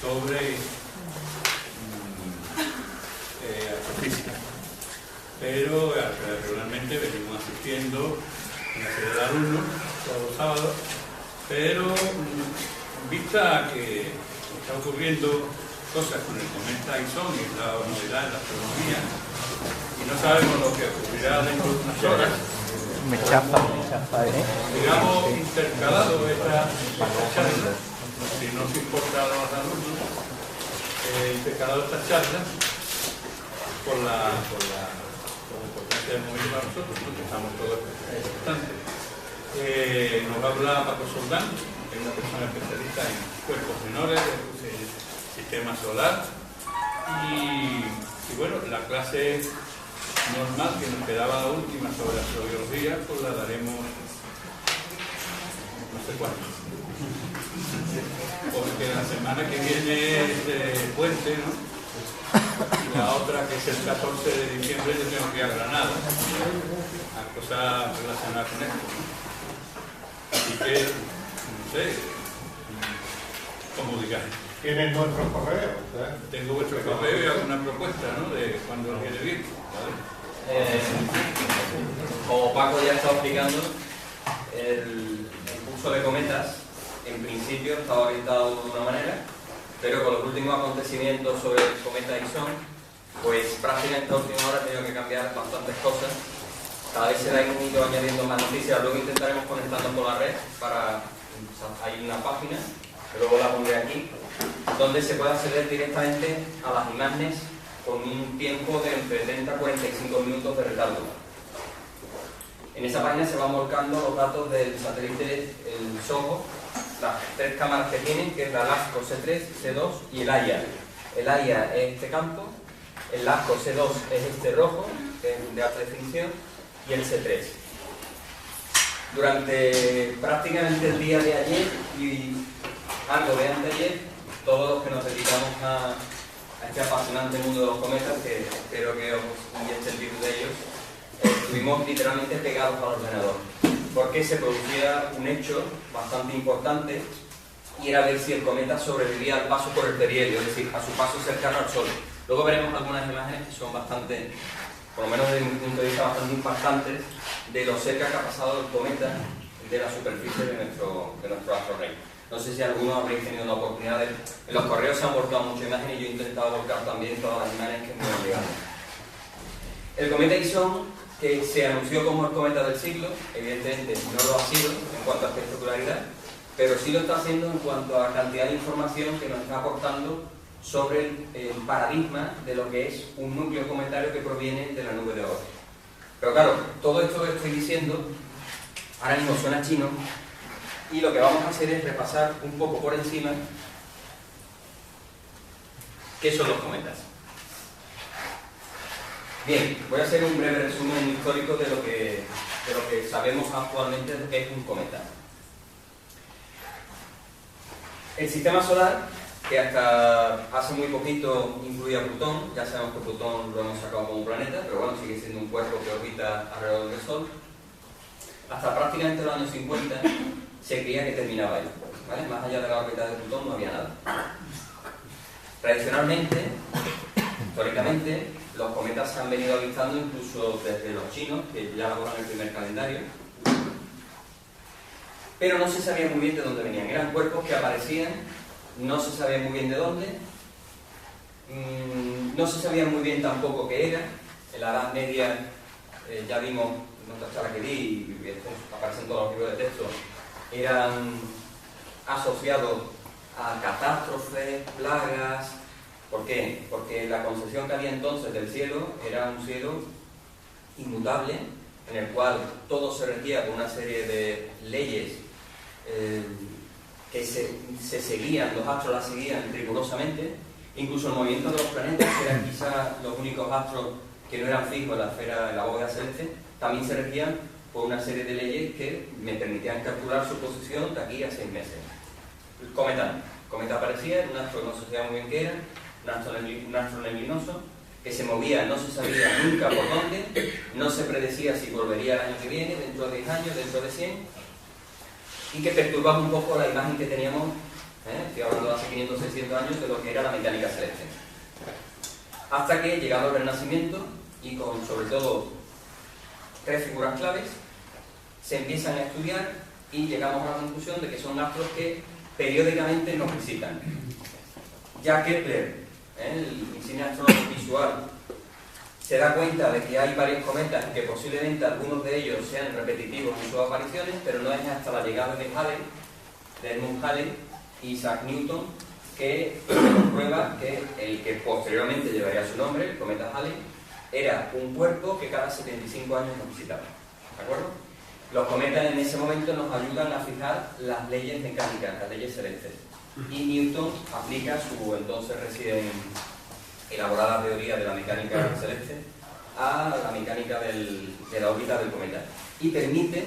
sobre astrofísica. Pero regularmente venimos asistiendo a una serie de alumnos todos los sábados, pero en vista a que está ocurriendo cosas con el cometa Ison, y es la novedad en la astronomía, y no sabemos lo que ocurrirá dentro de unas horas, me chapa, digamos, intercalado esta charla, si no se importa a los alumnos, intercalado esta charla por la importancia del momento para nosotros, ¿no? Que estamos todos importantes. Nos habla Paco Soldán, que es una persona especialista en cuerpos menores del sistema solar, y bueno, la clase normal que nos quedaba la última sobre astrobiología, pues la daremos no sé cuándo, porque la semana que viene es puente, ¿no? Y la otra, que es el 14 de diciembre, yo tengo que ir a Granada a cosas relacionadas con esto, ¿no? Así que no sé cómo digáis. Tienen nuestros correos, ¿eh? Tengo vuestro correo y alguna propuesta, ¿no? De cuando lo quiere ir, ¿vale? Como Paco ya está explicando, el curso de cometas en principio estaba orientado de una manera, pero con los últimos acontecimientos sobre el cometa Ison, pues prácticamente a última hora he tenido que cambiar bastantes cosas. Cada vez se le han ido añadiendo más noticias. Luego intentaremos conectarnos con la red para... hay una página, que luego la pondré aquí, donde se puede acceder directamente a las imágenes con un tiempo de entre 30 a 45 minutos de retardo. En esa página se van volcando los datos del satélite, el SOHO, las tres cámaras que tienen, que es la LASCO C3, C2 y el AIA. El AIA es este campo, el LASCO C2 es este rojo, que es de alta definición, y el C3. Durante prácticamente el día de ayer y algo de anteayer, todos los que nos dedicamos a este apasionante mundo de los cometas, que espero que os inyecte el virus de ellos, estuvimos literalmente pegados al ordenador, porque se producía un hecho bastante importante, y era ver si el cometa sobrevivía al paso por el perihelio, es decir, a su paso cercano al Sol. Luego veremos algunas imágenes que son bastante, por lo menos desde mi punto de vista, bastante impactantes, de lo cerca que ha pasado el cometa de la superficie de nuestro astro rey. No sé si alguno habréis tenido la oportunidad de... En los correos se han volcado muchas imágenes y yo he intentado volcar también todas las imágenes que me han llegado. El cometa Ison, que se anunció como el cometa del siglo, evidentemente no lo ha sido en cuanto a espectacularidad, pero sí lo está haciendo en cuanto a cantidad de información que nos está aportando sobre el paradigma de lo que es un núcleo cometario que proviene de la nube de Oort. Pero claro, todo esto que estoy diciendo ahora mismo suena chino, y lo que vamos a hacer es repasar un poco por encima qué son los cometas. Bien, voy a hacer un breve resumen histórico de lo que sabemos actualmente de qué es un cometa. El sistema solar, que hasta hace muy poquito incluía Plutón, ya sabemos que Plutón lo hemos sacado como un planeta, pero bueno, sigue siendo un cuerpo que orbita alrededor del Sol. Hasta prácticamente los años 50 se creía que terminaba ahí, ¿vale? Más allá de la órbita de Plutón no había nada. Tradicionalmente, históricamente, los cometas se han venido avistando incluso desde los chinos, que ya elaboran el primer calendario, pero no se sabía muy bien de dónde venían. Eran cuerpos que aparecían, no se sabía muy bien de dónde, no se sabía muy bien tampoco qué era. En la Edad Media ya vimos en otra charla que di, y esto aparece en todos los libros de texto, eran asociados a catástrofes, plagas. ¿Por qué? Porque la concepción que había entonces del cielo era un cielo inmutable, en el cual todo se regía por una serie de leyes que se seguían, los astros las seguían rigurosamente. Incluso el movimiento de los planetas, que eran quizás los únicos astros que no eran fijos en la esfera, en la bóveda celeste, también se regían por una serie de leyes que me permitían calcular su posición de aquí a 6 meses. El cometa aparecía, un astro que no se sabía muy bien qué era, un astro neblinoso, que se movía, no se sabía nunca por dónde, no se predecía si volvería el año que viene, dentro de 10 años, dentro de 100, y que perturbaba un poco la imagen que teníamos Estoy hablando de hace 500 600 años de lo que era la mecánica celeste. Hasta que, llegado el Renacimiento, y con sobre todo 3 figuras claves, se empiezan a estudiar y llegamos a la conclusión de que son astros que periódicamente nos visitan. Ya Kepler, el insigne astrónomo visual, se da cuenta de que hay varios cometas y que posiblemente algunos de ellos sean repetitivos en sus apariciones, pero no es hasta la llegada de Halley, de Edmund Halley y Isaac Newton, que comprueba que el que posteriormente llevaría su nombre, el cometa Halley, era un cuerpo que cada 75 años nos visitaba. ¿De acuerdo? Los cometas en ese momento nos ayudan a fijar las leyes mecánicas, las leyes celestes. Y Newton aplica su entonces recién elaborada teoría de la mecánica celeste a la mecánica de la órbita del cometa. Y permite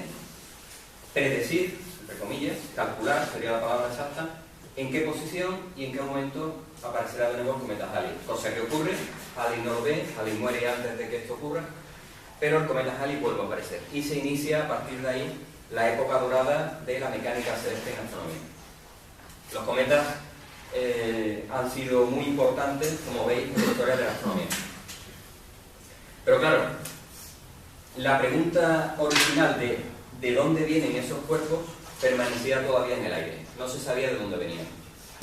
predecir, entre comillas, calcular, sería la palabra exacta, en qué posición y en qué momento aparecerá de nuevo el cometa Halley. Cosa que ocurre, Halley no lo ve, Halley muere antes de que esto ocurra, pero el cometa Halley vuelve a aparecer. Y se inicia a partir de ahí la época dorada de la mecánica celeste en astronomía. Los cometas han sido muy importantes, como veis, en la historia de la astronomía. Pero claro, la pregunta original de dónde vienen esos cuerpos permanecía todavía en el aire. No se sabía de dónde venían.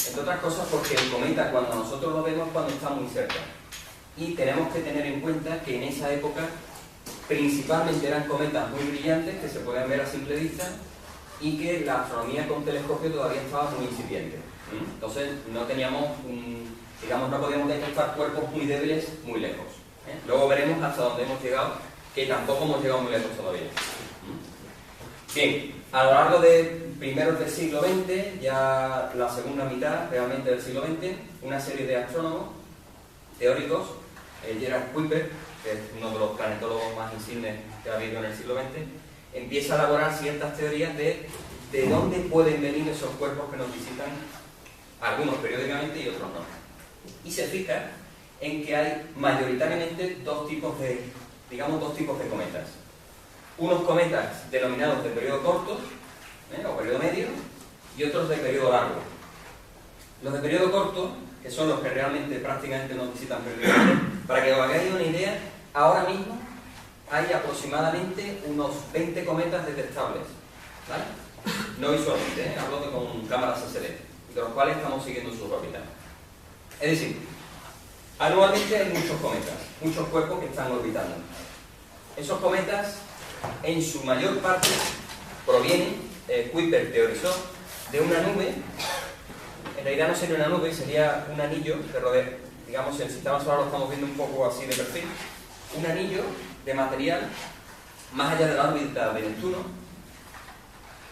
Entre otras cosas porque el cometa, cuando nosotros lo vemos, cuando está muy cerca. Y tenemos que tener en cuenta que en esa época principalmente eran cometas muy brillantes que se podían ver a simple vista y que la astronomía con telescopio todavía estaba muy incipiente. Entonces no teníamos, digamos, no podíamos detectar cuerpos muy débiles muy lejos. Luego veremos hasta dónde hemos llegado, que tampoco hemos llegado muy lejos todavía. Bien, a lo largo de primeros del siglo XX, ya la segunda mitad realmente del siglo XX, una serie de astrónomos teóricos, Gerard Kuiper, que es uno de los planetólogos más insignes que ha habido en el siglo XX, empieza a elaborar ciertas teorías de dónde pueden venir esos cuerpos que nos visitan, algunos periódicamente y otros no. Y se fija en que hay mayoritariamente dos tipos de cometas. Unos cometas denominados de periodo corto, o periodo medio, y otros de periodo largo. Los de periodo corto, que son los que realmente prácticamente nos visitan periódicamente, para que os hagáis una idea, ahora mismo hay aproximadamente unos 20 cometas detectables, ¿vale? No visualmente, hablo con cámaras SLR, de los cuales estamos siguiendo sus órbitas. Es decir, anualmente hay muchos cometas, muchos cuerpos que están orbitando. Esos cometas, en su mayor parte, provienen, Kuiper teorizó, de una nube. En realidad no sería una nube, sería un anillo que rodea, digamos, el sistema solar lo estamos viendo un poco así de perfil, un anillo de material más allá de la órbita de Neptuno,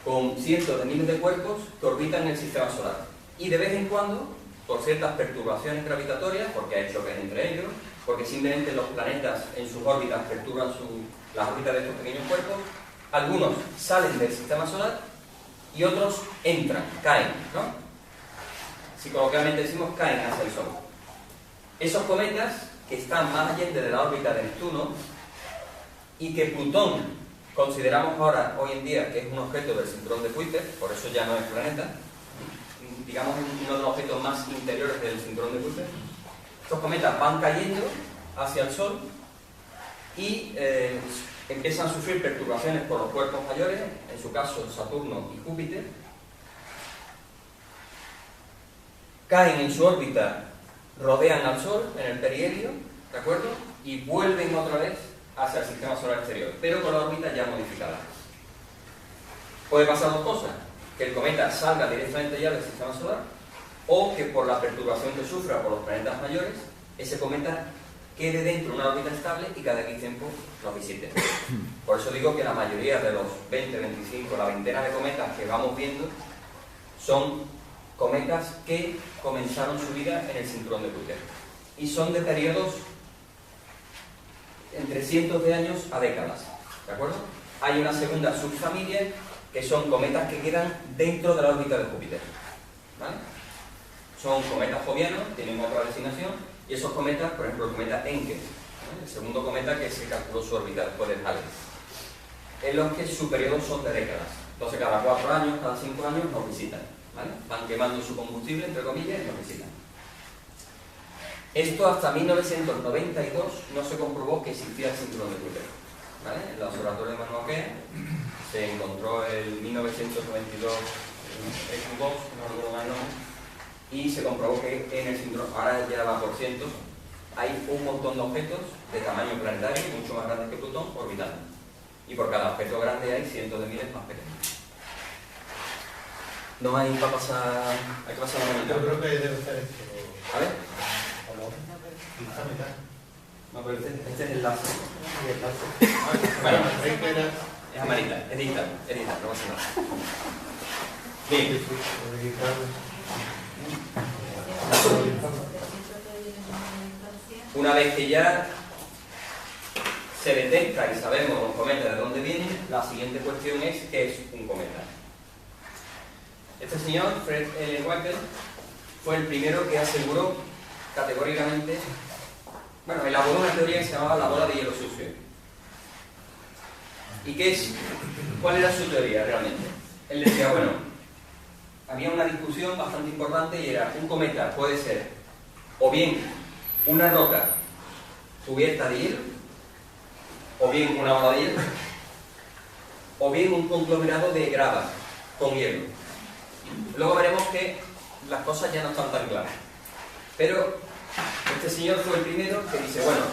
con cientos de miles de cuerpos que orbitan el sistema solar. Y de vez en cuando, por ciertas perturbaciones gravitatorias, porque hay choques entre ellos, porque simplemente los planetas en sus órbitas perturban las órbitas de estos pequeños cuerpos, algunos salen del sistema solar y otros entran, caen, ¿no? Si coloquialmente decimos caen hacia el Sol. Esos cometas que están más allá de la órbita de Neptuno y que Plutón consideramos ahora, hoy en día, que es un objeto del cinturón de Kuiper, por eso ya no es planeta, digamos uno de los objetos más interiores del cinturón de Kuiper. Estos cometas van cayendo hacia el Sol y empiezan a sufrir perturbaciones por los cuerpos mayores, en su caso Saturno y Júpiter, caen en su órbita, rodean al Sol en el perihelio, ¿de acuerdo? Y vuelven otra vez hacia el sistema solar exterior, pero con la órbita ya modificada. Puede pasar dos cosas: que el cometa salga directamente ya del sistema solar, o que por la perturbación que sufra por los planetas mayores, ese cometa quede dentro de una órbita estable y cada X tiempo nos visite. Por eso digo que la mayoría de los 20, 25, la veintena de cometas que vamos viendo son cometas que comenzaron su vida en el cinturón de Kuiper y son de periodos entre cientos de años a décadas, ¿de acuerdo? Hay una segunda subfamilia que son cometas que quedan dentro de la órbita de Júpiter, ¿vale? Son cometas jovianos, tienen otra designación, y esos cometas, por ejemplo el cometa Encke, ¿vale? El segundo cometa que se calculó su órbita después del Halley, en los que sus periodos son de décadas. Entonces cada 4 años, cada 5 años nos visitan. ¿vale? Van quemando su combustible, entre comillas, y lo visitan. Esto hasta 1992 no se comprobó que existía el cinturón de Kuiper, ¿vale? En el observatorio de Mauna Kea se encontró el 1992 Xbox, no recuerdo mal el nombre, y se comprobó que en el cinturón, ahora ya va por cientos, hay un montón de objetos de tamaño planetario, mucho más grandes que Plutón, orbitando. Y por cada objeto grande hay cientos de miles más pequeños. No hay para pasar... Hay que pasar la manita. Yo creo que debe ser esto. A ver. No, pero este es el lazo. bueno, es que era... Es amarita, es digital, no pasa nada. Bien. Una vez que ya se detecta y sabemos los cometas de dónde vienen, la siguiente cuestión es ¿qué es un cometa? Este señor, Fred L. Wakel, fue el primero que aseguró categóricamente, bueno, elaboró una teoría que se llamaba la bola de hielo sucio. ¿Y qué es? ¿Cuál era su teoría realmente? Él decía, bueno, había una discusión bastante importante y era, un cometa puede ser o bien una roca cubierta de hielo, o bien una bola de hielo, o bien un conglomerado de grava con hielo. Luego veremos que las cosas ya no están tan claras. Pero este señor fue el primero que dice, bueno,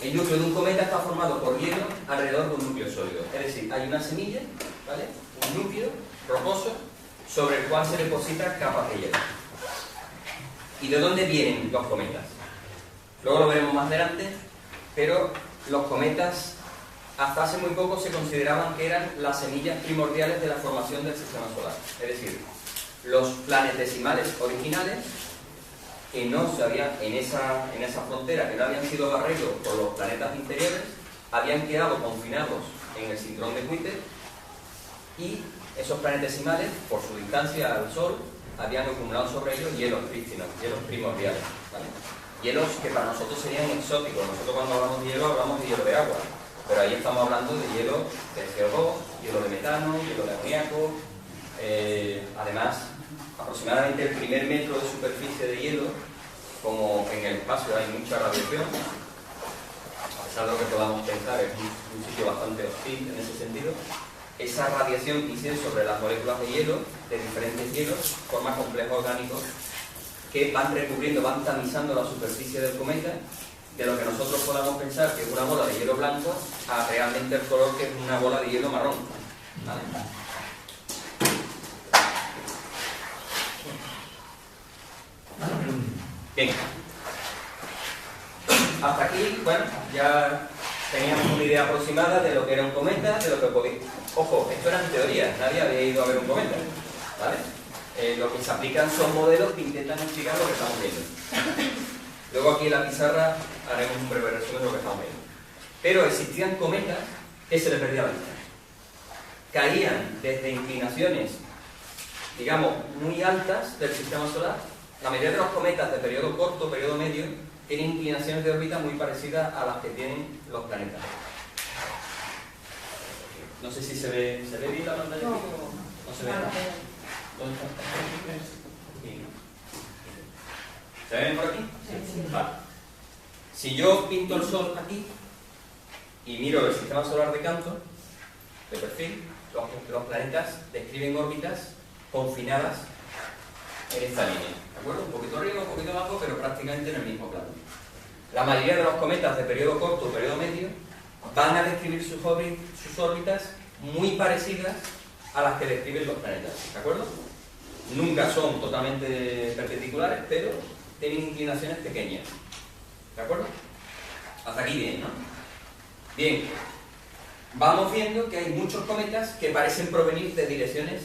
el núcleo de un cometa está formado por hielo alrededor de un núcleo sólido. Es decir, hay una semilla, ¿vale? Un núcleo rocoso sobre el cual se depositan capas de hielo. ¿Y de dónde vienen los cometas? Luego lo veremos más adelante, pero los cometas hasta hace muy poco se consideraban que eran las semillas primordiales de la formación del sistema solar. Es decir, los planetesimales originales que no se habían, en esa frontera, que no habían sido barridos por los planetas interiores, habían quedado confinados en el cinturón de Kuiper y esos planetesimales, por su distancia al Sol, habían acumulado sobre ellos hielos prístinos, hielos primordiales, ¿vale? Hielos que para nosotros serían exóticos. Nosotros cuando hablamos de hielo hablamos de hielo de agua, pero ahí estamos hablando de hielo de CO2, hielo de metano, hielo de amoníaco. Además, aproximadamente el primer metro de superficie de hielo, como en el espacio hay mucha radiación, a pesar de lo que podamos pensar, es un sitio bastante hostil en ese sentido. Esa radiación que incide sobre las moléculas de hielo, de diferentes hielos, forma complejos orgánicos que van recubriendo, van tamizando la superficie del cometa, de lo que nosotros podamos pensar que es una bola de hielo blanco, a realmente el color que es una bola de hielo marrón, ¿vale? Bien. Hasta aquí, bueno, ya teníamos una idea aproximada de lo que era un cometa, de lo que podía... Ojo, esto eran teorías, nadie había ido a ver un cometa, ¿vale? Lo que se aplican son modelos que intentan explicar lo que estamos viendo. Luego aquí en la pizarra haremos un breve resumen de lo que estamos viendo. Pero existían cometas que se les perdía la vista. Caían desde inclinaciones, digamos, muy altas del sistema solar. La mayoría de los cometas de periodo corto, periodo medio, tienen inclinaciones de órbita muy parecidas a las que tienen los planetas. No sé si se ve bien la pantalla. No se ve. ¿Dónde está? ¿Se ven por aquí? Sí. Vale. Si yo pinto el Sol aquí y miro el sistema solar de canto, de perfil, los planetas describen órbitas confinadas en esta línea. ¿De acuerdo? Un poquito arriba, un poquito abajo, pero prácticamente en el mismo plano. La mayoría de los cometas de periodo corto o periodo medio van a describir sus órbitas muy parecidas a las que describen los planetas. ¿De acuerdo? Nunca son totalmente perpendiculares, pero tienen inclinaciones pequeñas. ¿De acuerdo? Hasta aquí bien, ¿no? Bien. Vamos viendo que hay muchos cometas que parecen provenir de direcciones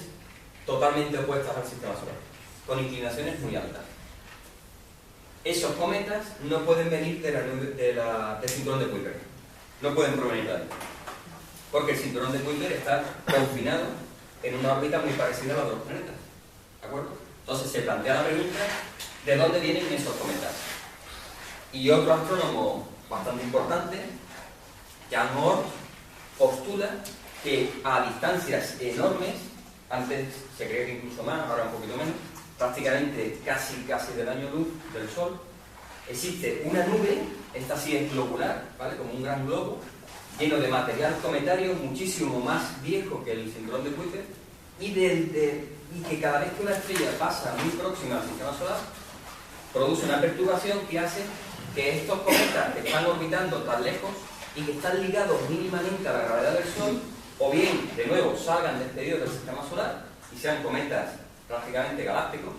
totalmente opuestas al sistema solar, con inclinaciones muy altas. Esos cometas no pueden venir del cinturón de Kuiper. No pueden provenir de ahí. Porque el cinturón de Kuiper está confinado en una órbita muy parecida a la de los planetas. ¿De acuerdo? Entonces se plantea la pregunta, ¿de dónde vienen esos cometas? Y otro astrónomo bastante importante, Jan Oort, postula que a distancias enormes antes se creía que incluso más, ahora un poquito menos, prácticamente casi del año luz del Sol, existe una nube, esta sí es globular, ¿vale? Como un gran globo, lleno de material cometario muchísimo más viejo que el cinturón de Kuiper, y que cada vez que una estrella pasa muy próxima al sistema solar, produce una perturbación que hace que estos cometas que están orbitando tan lejos y que están ligados mínimamente a la gravedad del Sol, o bien, de nuevo, salgan despedidos del sistema solar y sean cometas prácticamente galácticos,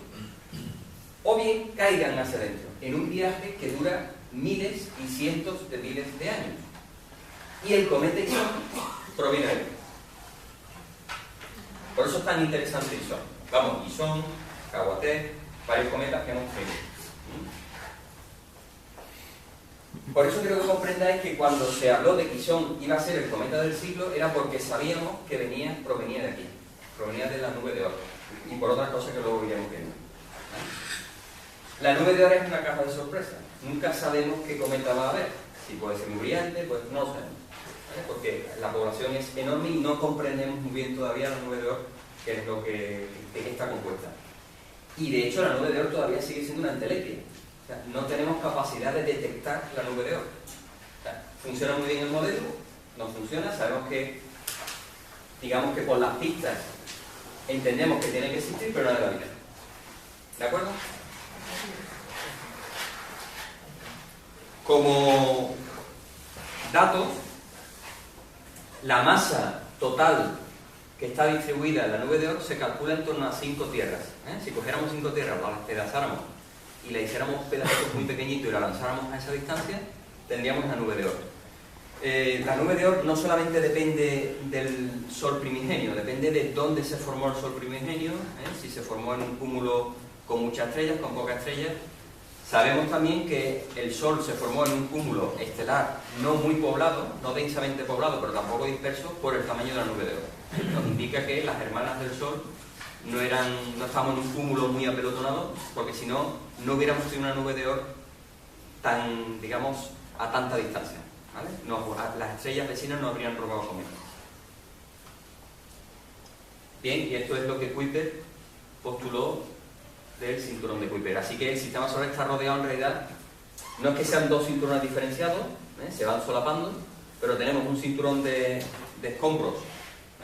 o bien caigan hacia adentro, en un viaje que dura miles y cientos de miles de años. Y el cometa Ison proviene de ahí. Por eso es tan interesante Ison. Vamos, Ison, Caguaté, varios cometas que hemos tenido. Por eso quiero que comprendáis que cuando se habló de que Ison iba a ser el cometa del siglo, era porque sabíamos que provenía de aquí, provenía de la nube de Oort, y por otras cosas que luego iremos viendo. La nube de Oort es una caja de sorpresa. Nunca sabemos qué cometa va a haber. Si puede ser muy brillante, pues no lo sabemos, ¿vale? Porque la población es enorme y no comprendemos muy bien todavía la nube de Oort, que es lo que está compuesta. Y de hecho la nube de Oort todavía sigue siendo una entelepia. O sea, no tenemos capacidad de detectar la nube de Oort. O sea, funciona muy bien el modelo, no funciona, sabemos que, digamos que por las pistas entendemos que tiene que existir, pero no de la vida. ¿De acuerdo? Como datos, la masa total que está distribuida en la nube de Oort se calcula en torno a 5 tierras. Si cogiéramos 5 tierras, las despedazáramos y la hiciéramos pedacitos muy pequeñitos y la lanzáramos a esa distancia, tendríamos la nube de Oort. La nube de Oort no solamente depende del Sol primigenio, depende de dónde se formó el Sol primigenio, si se formó en un cúmulo con muchas estrellas, con pocas estrellas. Sabemos también que el Sol se formó en un cúmulo estelar no muy poblado, no densamente poblado, pero tampoco disperso, por el tamaño de la nube de Oort. Nos indica que las hermanas del Sol no estamos en un cúmulo muy apelotonado, porque si no, no hubiéramos tenido una nube de Oort tan, digamos, a tanta distancia, ¿vale? Las estrellas vecinas no habrían robado cometas. Bien, y esto es lo que Kuiper postuló del cinturón de Kuiper. Así que el sistema solar está rodeado en realidad, no es que sean dos cinturones diferenciados, se van solapando, pero tenemos un cinturón de escombros,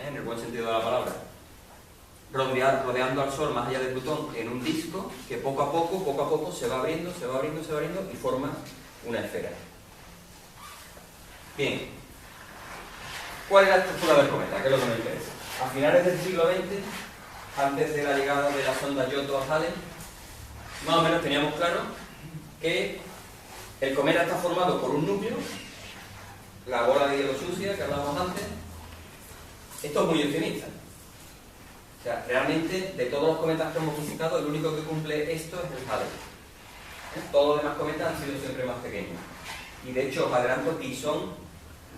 en el buen sentido de la palabra, rodeando al Sol más allá de Plutón en un disco que poco a poco se va abriendo y forma una esfera. Bien, ¿cuál es la estructura del cometa? ¿Qué es lo que me interesa? A finales del siglo XX, antes de la llegada de la sonda Giotto a Halley, más o menos teníamos claro que el cometa está formado por un núcleo, la bola de hielo sucia que hablábamos antes. Esto es muy optimista. O sea, realmente, de todos los cometas que hemos visitado, el único que cumple esto es el Halley. Todos los demás cometas han sido siempre más pequeños. Y de hecho, os adelanto que son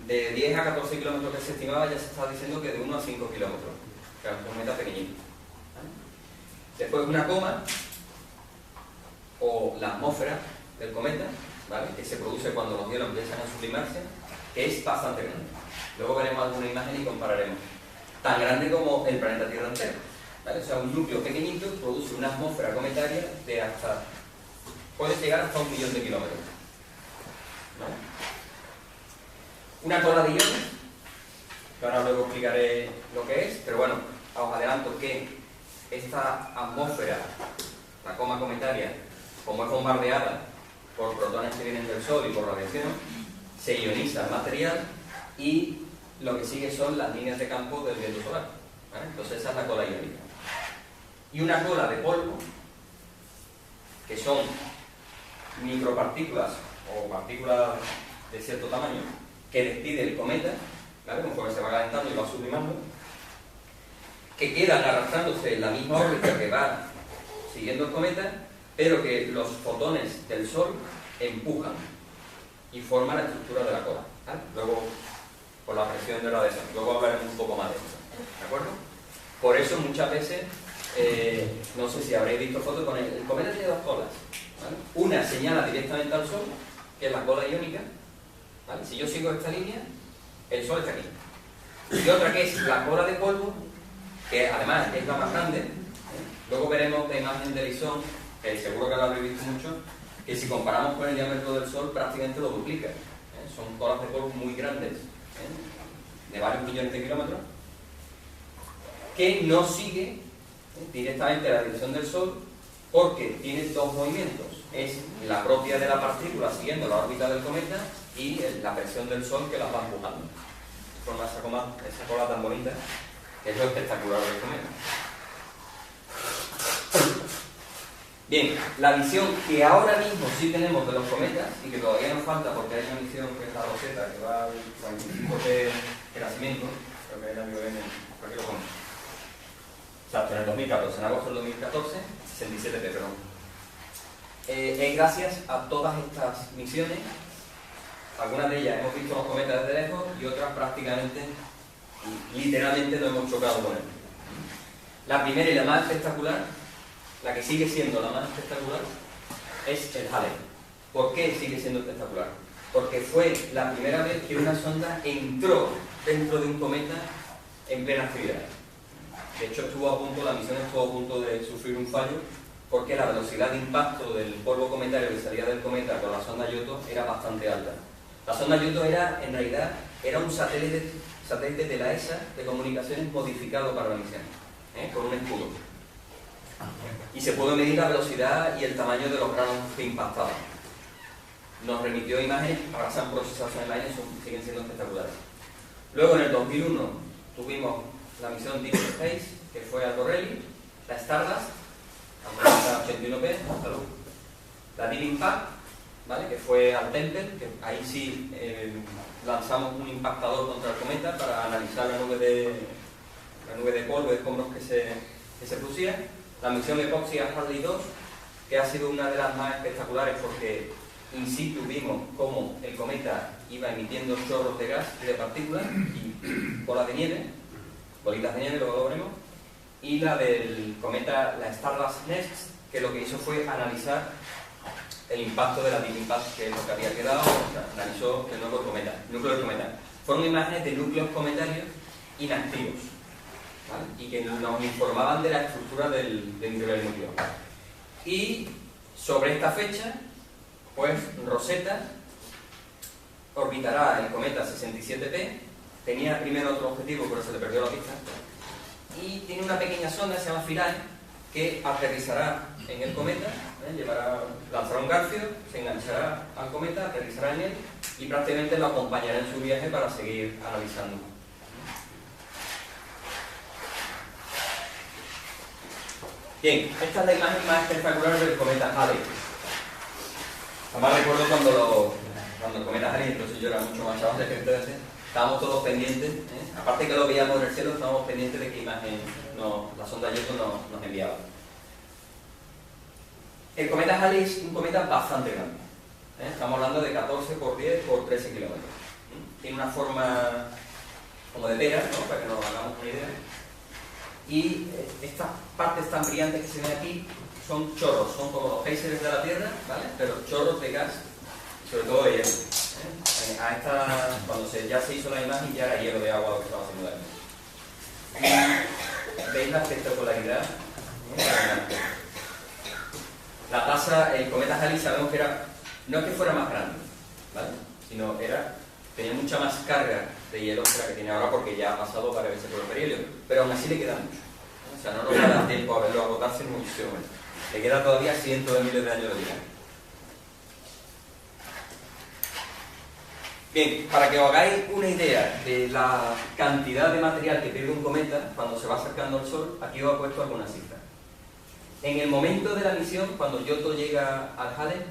de 10 a 14 kilómetros que se estimaba, ya se está diciendo que de 1 a 5 kilómetros. O sea, un cometa pequeñito. Después una coma, o la atmósfera del cometa, ¿vale? Que se produce cuando los hielos empiezan a sublimarse, que es bastante grande. Luego veremos alguna imagen y compararemos. Tan grande como el planeta Tierra entero, ¿vale? O sea, un núcleo pequeñito produce una atmósfera cometaria de puede llegar hasta 1 millón de kilómetros, ¿vale? Una cola de iones, que ahora luego explicaré lo que es, pero bueno, os adelanto que esta atmósfera, la coma cometaria, como es bombardeada por protones que vienen del Sol y por radiación, se ioniza el material y lo que sigue son las líneas de campo del viento solar, ¿vale? Entonces esa es la cola iónica. Y una cola de polvo, que son micropartículas o partículas de cierto tamaño que despide el cometa, ¿vale? Conforme se va calentando y va sublimando, que quedan arrastrándose en la misma órbita que va siguiendo el cometa, pero que los fotones del Sol empujan y forman la estructura de la cola, ¿vale? Luego, por la presión de la radiación, luego hablaremos un poco más de esto, ¿de acuerdo? Por eso muchas veces, no sé si habréis visto fotos con el cometa tiene dos colas, ¿vale? Una señala directamente al Sol, que es la cola iónica, ¿vale? Si yo sigo esta línea, el Sol está aquí. Y otra que es la cola de polvo, que además es la más grande. Luego veremos la imagen de Lison, que seguro que la habréis visto mucho, que si comparamos con el diámetro del Sol prácticamente lo duplica. Son bolas de polvo muy grandes, de varios millones de kilómetros, que no sigue directamente la dirección del Sol porque tiene dos movimientos. Es la propia de la partícula siguiendo la órbita del cometa y la presión del Sol que las va empujando. Forma esa cola tan bonita, que es lo espectacular del cometa. Bien, la visión que ahora mismo sí tenemos de los cometas y que todavía nos falta porque hay una misión que es la Rosetta, que va al 45 de nacimiento, creo que es el año por aquí lo pongo. Exacto, en el 2014, en agosto del 2014, 67P, perdón. Es gracias a todas estas misiones, algunas de ellas hemos visto los cometas desde lejos y otras prácticamente, literalmente no hemos chocado con él. La primera y la más espectacular, la que sigue siendo la más espectacular, es el Halley. ¿Por qué sigue siendo espectacular? Porque fue la primera vez que una sonda entró dentro de un cometa en plena actividad. De hecho, la misión estuvo a punto de sufrir un fallo porque la velocidad de impacto del polvo cometario que salía del cometa con la sonda Giotto era bastante alta. La sonda Giotto en realidad era un satélite de la ESA de comunicaciones modificado para la misión, con un escudo. Y se puede medir la velocidad y el tamaño de los granos que impactaban. Nos remitió imágenes, ahora se han procesado en el aire, siguen siendo espectaculares. Luego en el 2001 tuvimos la misión Deep Space, que fue a Corelli, la Stardust, la 81P, la Deep Impact, ¿vale? Que fue al Tempel, que ahí sí lanzamos un impactador contra el cometa para analizar la nube de polvo y escombros que se producía. La misión Epoxy a Halley 2, que ha sido una de las más espectaculares porque in situ vimos cómo el cometa iba emitiendo chorros de gas y de partículas y bolas de nieve, bolitas de nieve, luego lo veremos. Y la del cometa, la Stardust Next, que lo que hizo fue analizar el impacto de la Deep Impact, que es lo que había quedado, analizó el núcleo del cometa. Fueron imágenes de núcleos cometarios inactivos, ¿vale? Y que nos informaban de la estructura del nivel núcleo. Y sobre esta fecha, pues Rosetta orbitará el cometa 67P. Tenía primero otro objetivo, pero se le perdió la pista. Y tiene una pequeña sonda, se llama Philae, que aterrizará en el cometa, lanzará un garfio, se enganchará al cometa, aterrizará en él y prácticamente lo acompañará en su viaje para seguir analizando. Bien, esta es la imagen más espectacular del cometa Halley. Además recuerdo cuando el cometa Halley, entonces yo era mucho más chaval que ustedes, estábamos todos pendientes, aparte que lo veíamos en el cielo, estábamos pendientes de qué imagen la sonda Giotto nos enviaba. El cometa Halley es un cometa bastante grande. Estamos hablando de 14 por 10 por 13 kilómetros. Tiene una forma como de pera, ¿no? Para que nos hagamos una idea. Y estas partes tan brillantes que se ven aquí son chorros, son como los géiseres de la Tierra, ¿vale? Pero chorros de gas, sobre todo de hielo. Cuando ya se hizo la imagen ya era hielo de agua lo que estaba haciendo ahí. ¿Veis la espectacularidad? La tasa, el cometa Halley sabemos que no es que fuera más grande, ¿vale? Sino tenía mucha más carga de hielo que la que tiene ahora porque ya ha pasado varias veces por el perihelio, pero aún así le queda mucho. O sea, no nos va a dar tiempo a verlo agotarse muchísimo menos. Le queda todavía cientos de miles de años de vida. Bien, para que os hagáis una idea de la cantidad de material que pierde un cometa cuando se va acercando al Sol, aquí os he puesto algunas cifras. En el momento de la emisión, cuando Giotto llega al Halley,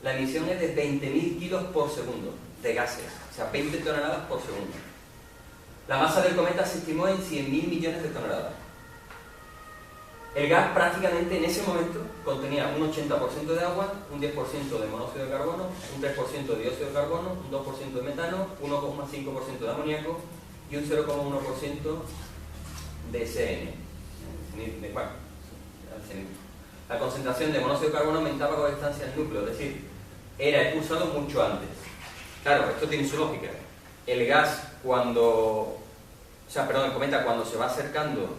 la emisión es de 20.000 kilos por segundo de gases, o sea, 20 toneladas por segundo. La masa del cometa se estimó en 100.000 millones de toneladas. El gas prácticamente en ese momento contenía un 80% de agua, un 10% de monóxido de carbono, un 3% de dióxido de carbono, un 2% de metano, 1,5% de amoníaco y un 0,1% de CN. La concentración de monóxido de carbono aumentaba con la distancia del núcleo, es decir, era expulsado mucho antes. Claro, esto tiene su lógica. El gas el cometa cuando se va acercando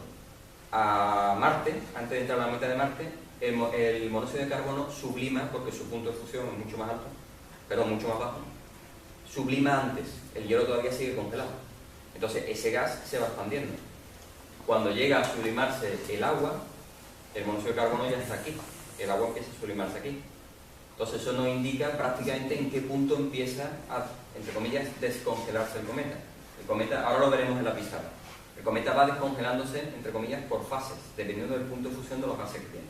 a Marte, antes de entrar a la mitad de Marte, el monóxido de carbono sublima, porque su punto de fusión es mucho más alto, perdón, mucho más bajo, sublima antes, el hielo todavía sigue congelado. Entonces ese gas se va expandiendo. Cuando llega a sublimarse el agua, el monóxido de carbono ya está aquí, el agua empieza a sublimarse aquí. Entonces eso nos indica prácticamente en qué punto empieza a, entre comillas, descongelarse el cometa. El cometa, ahora lo veremos en la pizarra, el cometa va descongelándose, entre comillas, por fases, dependiendo del punto de fusión de los gases que tiene.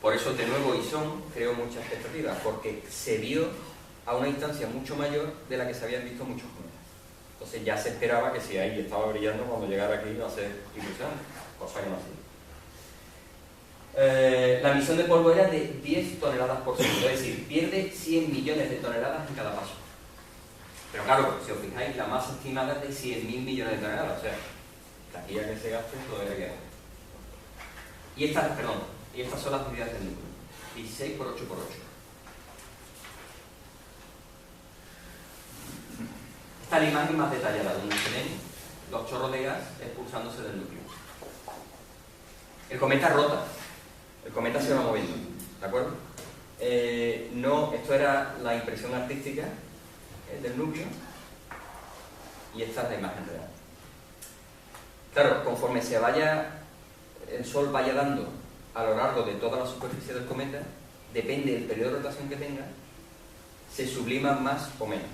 Por eso de nuevo ISON creó mucha expectativa, porque se vio a una distancia mucho mayor de la que se habían visto muchos cometas. Entonces ya se esperaba que si ahí estaba brillando, cuando llegara aquí iba a ser impresionante, cosa que no ha sido. La emisión de polvo era de 10 toneladas por segundo, es decir, pierde 100 millones de toneladas en cada paso. Pero claro, si os fijáis, la masa estimada es de 100.000 millones de toneladas, o sea, de aquí a que se gaste todavía queda. Y estas son las unidades del núcleo, 16 por 8 por 8. Esta es la imagen más detallada, donde se ven los chorros de gas expulsándose del núcleo. El cometa rota, el cometa se va moviendo, ¿de acuerdo? No, esto era la impresión artística del núcleo y esta es la imagen real. Claro, conforme el Sol vaya dando a lo largo de toda la superficie del cometa, depende del periodo de rotación que tenga, se subliman más o menos.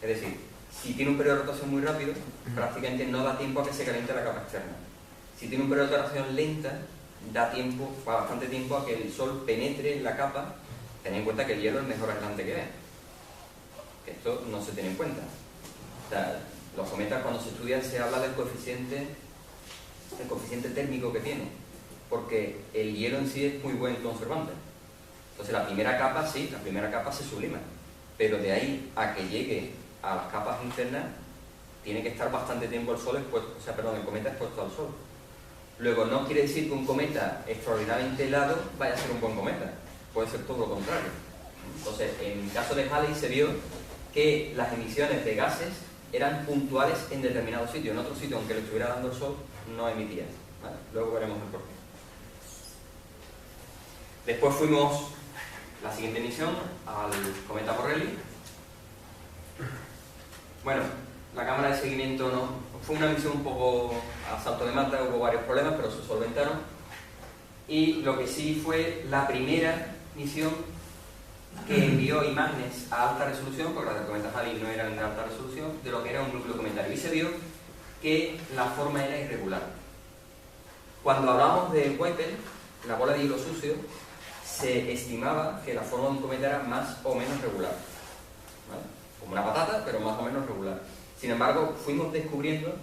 Es decir, si tiene un periodo de rotación muy rápido, prácticamente no da tiempo a que se caliente la capa externa. Si tiene un periodo de rotación lenta, da bastante tiempo a que el Sol penetre en la capa. Tened en cuenta que el hielo es el mejor aislante que hay. Esto no se tiene en cuenta. O sea, los cometas cuando se estudian se habla del coeficiente térmico que tiene, porque el hielo en sí es muy buen conservante. Entonces la primera capa sí, la primera capa se sublima, pero de ahí a que llegue a las capas internas tiene que estar bastante tiempo el cometa expuesto al Sol. Luego no quiere decir que un cometa extraordinariamente helado vaya a ser un buen cometa, puede ser todo lo contrario. Entonces en el caso de Halley se vio que las emisiones de gases eran puntuales en determinado sitio, en otro sitio, aunque le estuviera dando el Sol, no emitía. ¿Vale? Luego veremos el porqué. Después fuimos, la siguiente misión, al cometa Borrelly. Bueno, la cámara de seguimiento no fue una misión un poco a salto de mata, hubo varios problemas, pero se solventaron. Y lo que sí fue la primera misión que envió imágenes a alta resolución, porque las del cometa Halley no eran de alta resolución, de lo que era un núcleo cometario. Y se vio que la forma era irregular. Cuando hablamos de Whipple, la bola de hielo sucio, se estimaba que la forma de un cometa era más o menos regular. ¿Vale? Como una patata, pero más o menos regular. Sin embargo, fuimos descubriendo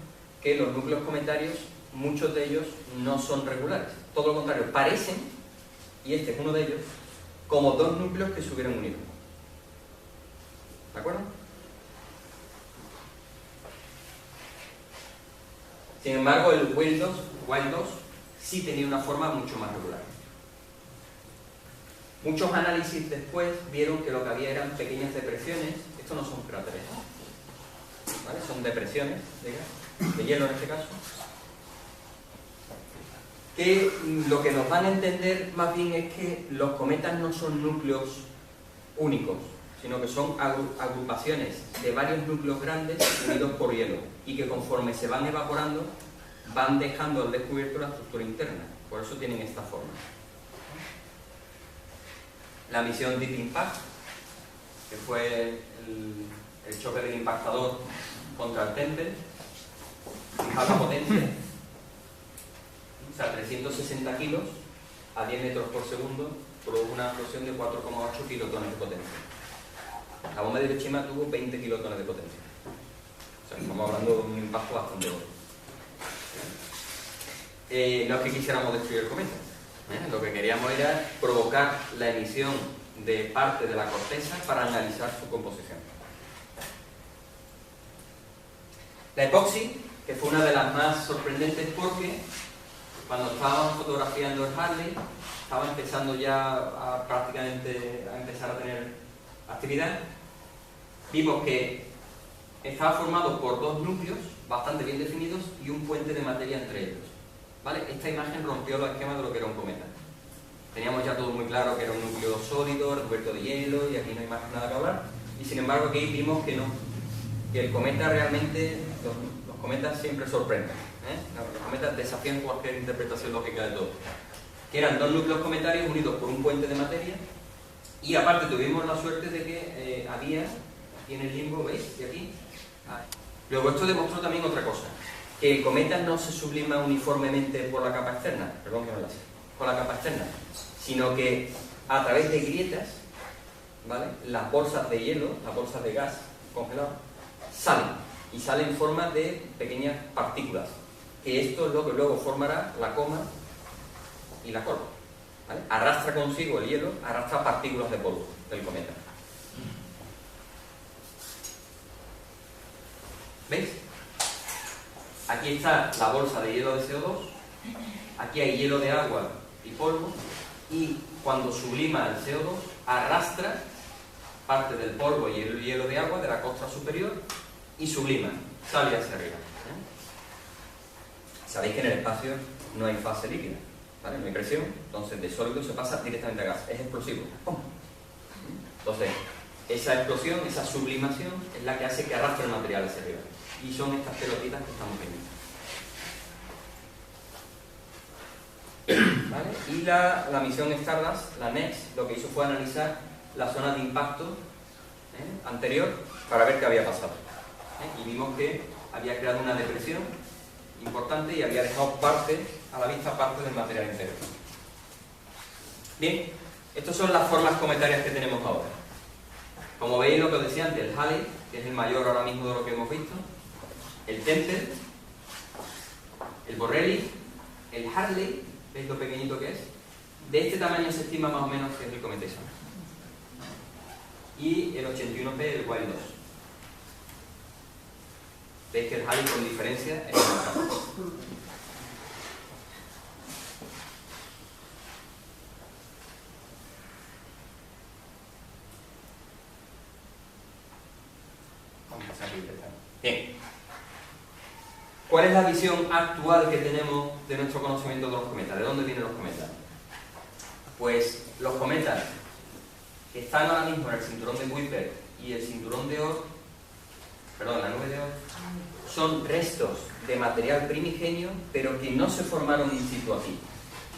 que los núcleos cometarios, muchos de ellos no son regulares. Todo lo contrario, parecen, y este es uno de ellos, como dos núcleos que se hubieran unido. ¿De acuerdo? Sin embargo, el Wild 2 sí tenía una forma mucho más regular. Muchos análisis después vieron que lo que había eran pequeñas depresiones. Estos no son cráteres, ¿vale? Son depresiones de hielo en este caso, que lo que nos van a entender más bien es que los cometas no son núcleos únicos, sino que son agrupaciones de varios núcleos grandes unidos por hielo y que conforme se van evaporando van dejando al descubierto la estructura interna, por eso tienen esta forma. La misión Deep Impact, que fue el choque del impactador contra el Temple, fijaos la potencia, o sea, 360 kilos a 10 metros por segundo produjo una explosión de 4,8 kilotones de potencia. La bomba de Hiroshima tuvo 20 kilotones de potencia. O sea, estamos hablando de un impacto bastante bueno. No es que quisiéramos destruir el cometa. Lo que queríamos era provocar la emisión de parte de la corteza para analizar su composición. La epoxi, que fue una de las más sorprendentes porque cuando estábamos fotografiando el Halley estaba empezando ya prácticamente a empezar a tener actividad. Vimos que estaba formado por dos núcleos bastante bien definidos y un puente de materia entre ellos. ¿vale? Esta imagen rompió los esquemas de lo que era un cometa. Teníamos ya todo muy claro que era un núcleo sólido, recubierto de hielo, y aquí no hay más nada que hablar. Y sin embargo aquí vimos que no, que el cometa realmente, los cometas siempre sorprenden, Los cometas desafían cualquier interpretación lógica de todo. Que eran dos núcleos cometarios unidos por un puente de materia, y aparte tuvimos la suerte de que había, aquí en el limbo, ¿veis? Y aquí. Luego esto demostró también otra cosa, que el cometa no se sublima uniformemente por la capa externa, perdón que no la sé, por la capa externa, sino que a través de grietas, ¿vale? Las bolsas de hielo, las bolsas de gas congelado, salen, y salen en forma de pequeñas partículas, que esto es lo que luego formará la coma y la corva, ¿vale? Arrastra consigo el hielo, arrastra partículas de polvo del cometa. ¿Veis? Aquí está la bolsa de hielo de CO2, aquí hay hielo de agua y polvo, y cuando sublima el CO2 arrastra parte del polvo y el hielo de agua de la costra superior y sublima, sale hacia arriba. Sabéis que en el espacio no hay fase líquida, ¿vale? No hay presión, entonces de sólido se pasa directamente a gas, es explosivo. ¡Pum! Entonces, esa explosión, esa sublimación es la que hace que arrastre el material hacia arriba. Y son estas pelotitas que estamos viendo. ¿Vale? Y la misión Stardust, la NEXT, lo que hizo fue analizar la zona de impacto anterior para ver qué había pasado. Y vimos que había creado una depresión importante y había dejado a la vista parte del material interior. Bien, estas son las formas cometarias que tenemos ahora. Como veis, lo que os decía antes, el Halley, que es el mayor ahora mismo de lo que hemos visto, el Tempel, el Borrelly, el Hartley, ¿veis lo pequeñito que es? De este tamaño se estima más o menos que es el cometa Isona. Y el 81P, el Wild 2. Veis que el Halley con diferencia es el más grande. Bien. ¿Cuál es la visión actual que tenemos de nuestro conocimiento de los cometas? ¿De dónde vienen los cometas? Pues los cometas que están ahora mismo en el cinturón de Kuiper y el cinturón de Oort, perdón, la nube de Oort, son restos de material primigenio, pero que no se formaron in situ aquí,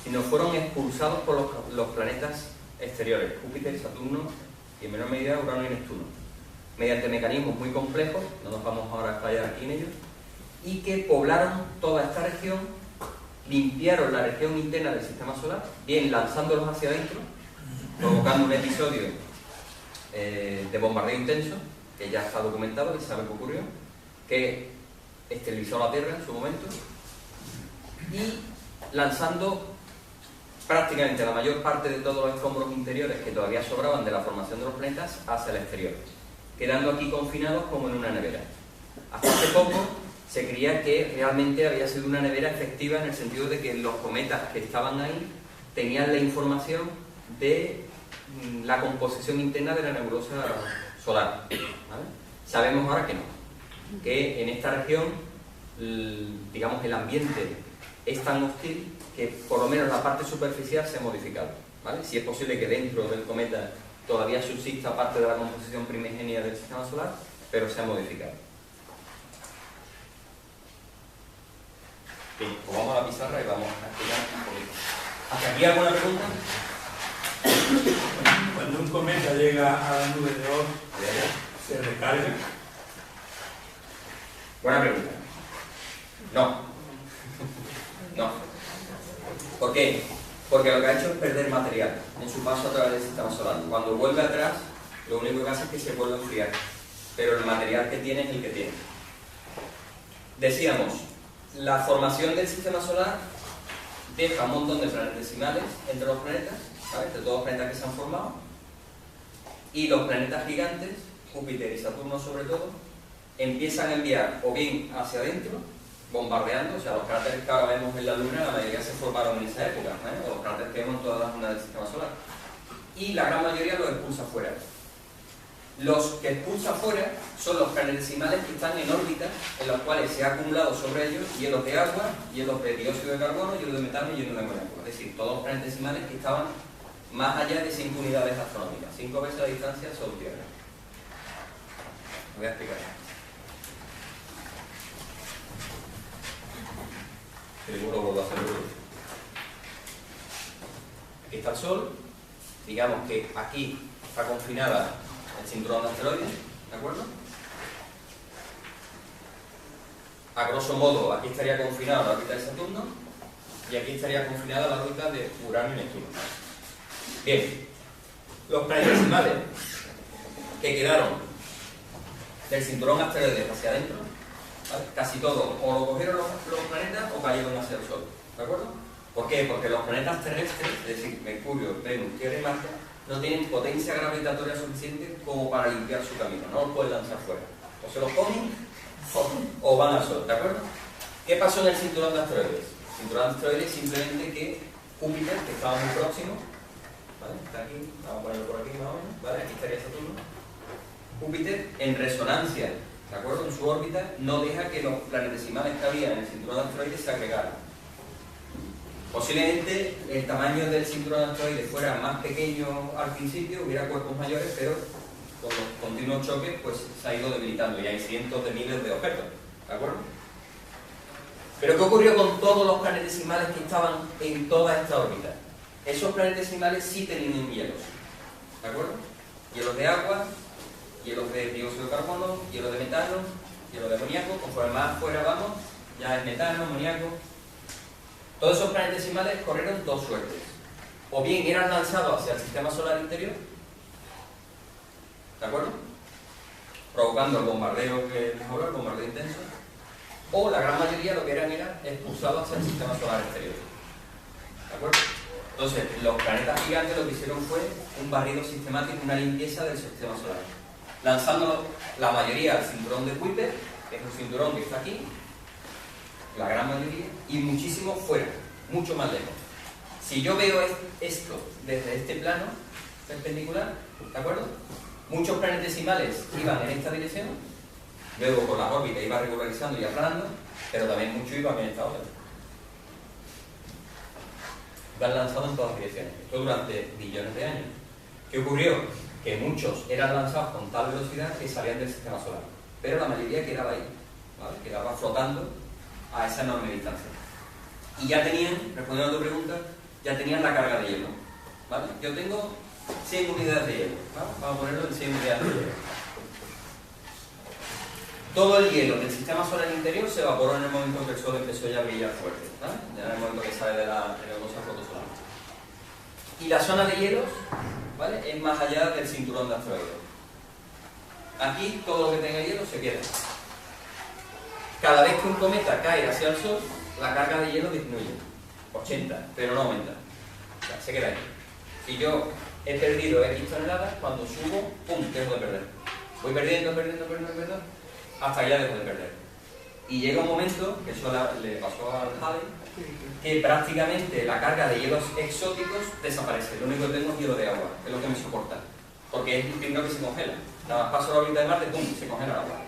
sino fueron expulsados por los planetas exteriores, Júpiter, Saturno y en menor medida Urano y Neptuno, mediante mecanismos muy complejos, no nos vamos ahora a explayar aquí en ellos, y que poblaron toda esta región, limpiaron la región interna del sistema solar, bien lanzándolos hacia adentro, provocando un episodio de bombardeo intenso, que ya está documentado, que se sabe qué ocurrió, que esterilizó la Tierra en su momento, y lanzando prácticamente la mayor parte de todos los escombros interiores que todavía sobraban de la formación de los planetas hacia el exterior, quedando aquí confinados como en una nevera. Hasta hace poco se creía que realmente había sido una nevera efectiva en el sentido de que los cometas que estaban ahí tenían la información de la composición interna de la nebulosa solar, ¿vale? Sabemos ahora que no, que en esta región, digamos, el ambiente es tan hostil que por lo menos la parte superficial se ha modificado, ¿vale? Si es posible que dentro del cometa todavía subsista parte de la composición primigenia del sistema solar, pero se ha modificado. Bien, pues vamos a la pizarra y vamos a explicar un poquito. ¿Hasta aquí alguna pregunta? Cuando un cometa llega a la nube de Oort, ¿se recarga? Buena pregunta. No. No. ¿Por qué? Porque lo que ha hecho es perder material en su paso a través del sistema solar. Cuando vuelve atrás, lo único que hace es que se vuelve a enfriar. Pero el material que tiene es el que tiene. Decíamos, la formación del sistema solar deja un montón de planetesimales entre los planetas, ¿vale? Entre todos los planetas que se han formado. Y los planetas gigantes, Júpiter y Saturno sobre todo, empiezan a enviar o bien hacia adentro, bombardeando, o sea, los cráteres que ahora vemos en la Luna, la mayoría se formaron en esa época, o los cráteres que vemos en todas las lunas del sistema solar. Y la gran mayoría los expulsa fuera. Los que expulsa fuera son los planetesimales que están en órbita, en los cuales se ha acumulado sobre ellos hielos de agua, hielos de dióxido de carbono, hielo de metano y hielo de amoníaco. Es decir, todos los planetesimales que estaban más allá de 5 unidades astronómicas, 5 veces la distancia sobre Tierra. Lo voy a explicar. Lo vuelvo a hacer luego. Aquí está el Sol. Digamos que aquí está confinada el cinturón de asteroides, ¿de acuerdo? A grosso modo, aquí estaría confinada la órbita de Saturno y aquí estaría confinada la órbita de Urano y Neptuno. Bien, los planetesimales que quedaron del cinturón asteroides hacia adentro, ¿vale? Casi todos o lo cogieron los planetas o cayeron hacia el Sol, ¿de acuerdo? ¿Por qué? Porque los planetas terrestres, es decir, Mercurio, Venus, Tierra y Marte, no tienen potencia gravitatoria suficiente como para limpiar su camino, no los pueden lanzar fuera. O se los comen o van al Sol, ¿de acuerdo? ¿Qué pasó en el cinturón de asteroides? El cinturón de asteroides simplemente que Júpiter, que estaba muy próximo, ¿vale? Está aquí, vamos a ponerlo por aquí más o menos, ¿vale? Aquí estaría Saturno. Júpiter, en resonancia, ¿de acuerdo? En su órbita, no deja que los planetesimales que había en el cinturón de asteroides se agregaran. Posiblemente el tamaño del cinturón de asteroides fuera más pequeño al principio, hubiera cuerpos mayores, pero con los continuos choques pues se ha ido debilitando y hay cientos de miles de objetos, ¿de acuerdo? Pero ¿qué ocurrió con todos los planetesimales que estaban en toda esta órbita? Esos planetesimales sí tenían hielos, ¿de acuerdo? Hielos de agua, hielos de dióxido de carbono, hielo de metano, hielo de amoníaco. Conforme más fuera vamos, ya es metano, amoníaco. Todos esos planetesimales corrieron dos suertes. O bien eran lanzados hacia el sistema solar interior, ¿de acuerdo? Provocando el bombardeo que mejoró, el bombardeo intenso. O la gran mayoría lo que eran era expulsados hacia el sistema solar exterior, ¿de acuerdo? Entonces, los planetas gigantes lo que hicieron fue un barrido sistemático, una limpieza del sistema solar, lanzando la mayoría al cinturón de Kuiper, que es un cinturón que está aquí, la gran mayoría, y muchísimo fuera, mucho más lejos. Si yo veo esto desde este plano perpendicular, ¿de acuerdo? Muchos planetesimales iban en esta dirección, luego con la órbita iba regularizando y aplanando, pero también muchos iban en esta otra. Iban lanzados en todas direcciones. Esto durante billones de años. ¿Qué ocurrió? Que muchos eran lanzados con tal velocidad que salían del sistema solar, pero la mayoría quedaba ahí, ¿vale? Quedaba flotando a esa enorme distancia. Y ya tenían, respondiendo a tu pregunta, ya tenían la carga de hielo, ¿vale? Yo tengo 100 unidades de hielo, ¿vale? Vamos a ponerlo en 100 unidades de hielo. Todo el hielo del sistema solar interior se evaporó en el momento que el Sol empezó ya a brillar fuerte, ¿vale? Ya en el momento que sale de la nebulosa fotosolar. Y la zona de hielos, ¿vale?, es más allá del cinturón de asteroides. Aquí todo lo que tenga hielo se queda. Cada vez que un cometa cae hacia el Sol, la carga de hielo disminuye, 80, pero no aumenta. O sea, se queda ahí. Si yo he perdido X toneladas, cuando subo, ¡pum!, dejo de perder. Voy perdiendo, hasta que ya dejo de perder. Y llega un momento, que eso le pasó al Halley, que prácticamente la carga de hielos exóticos desaparece. Lo único que tengo es hielo de agua, es lo que me soporta. Porque es primero que se congela. Nada más paso la órbita de Marte, ¡pum!, se congela el agua.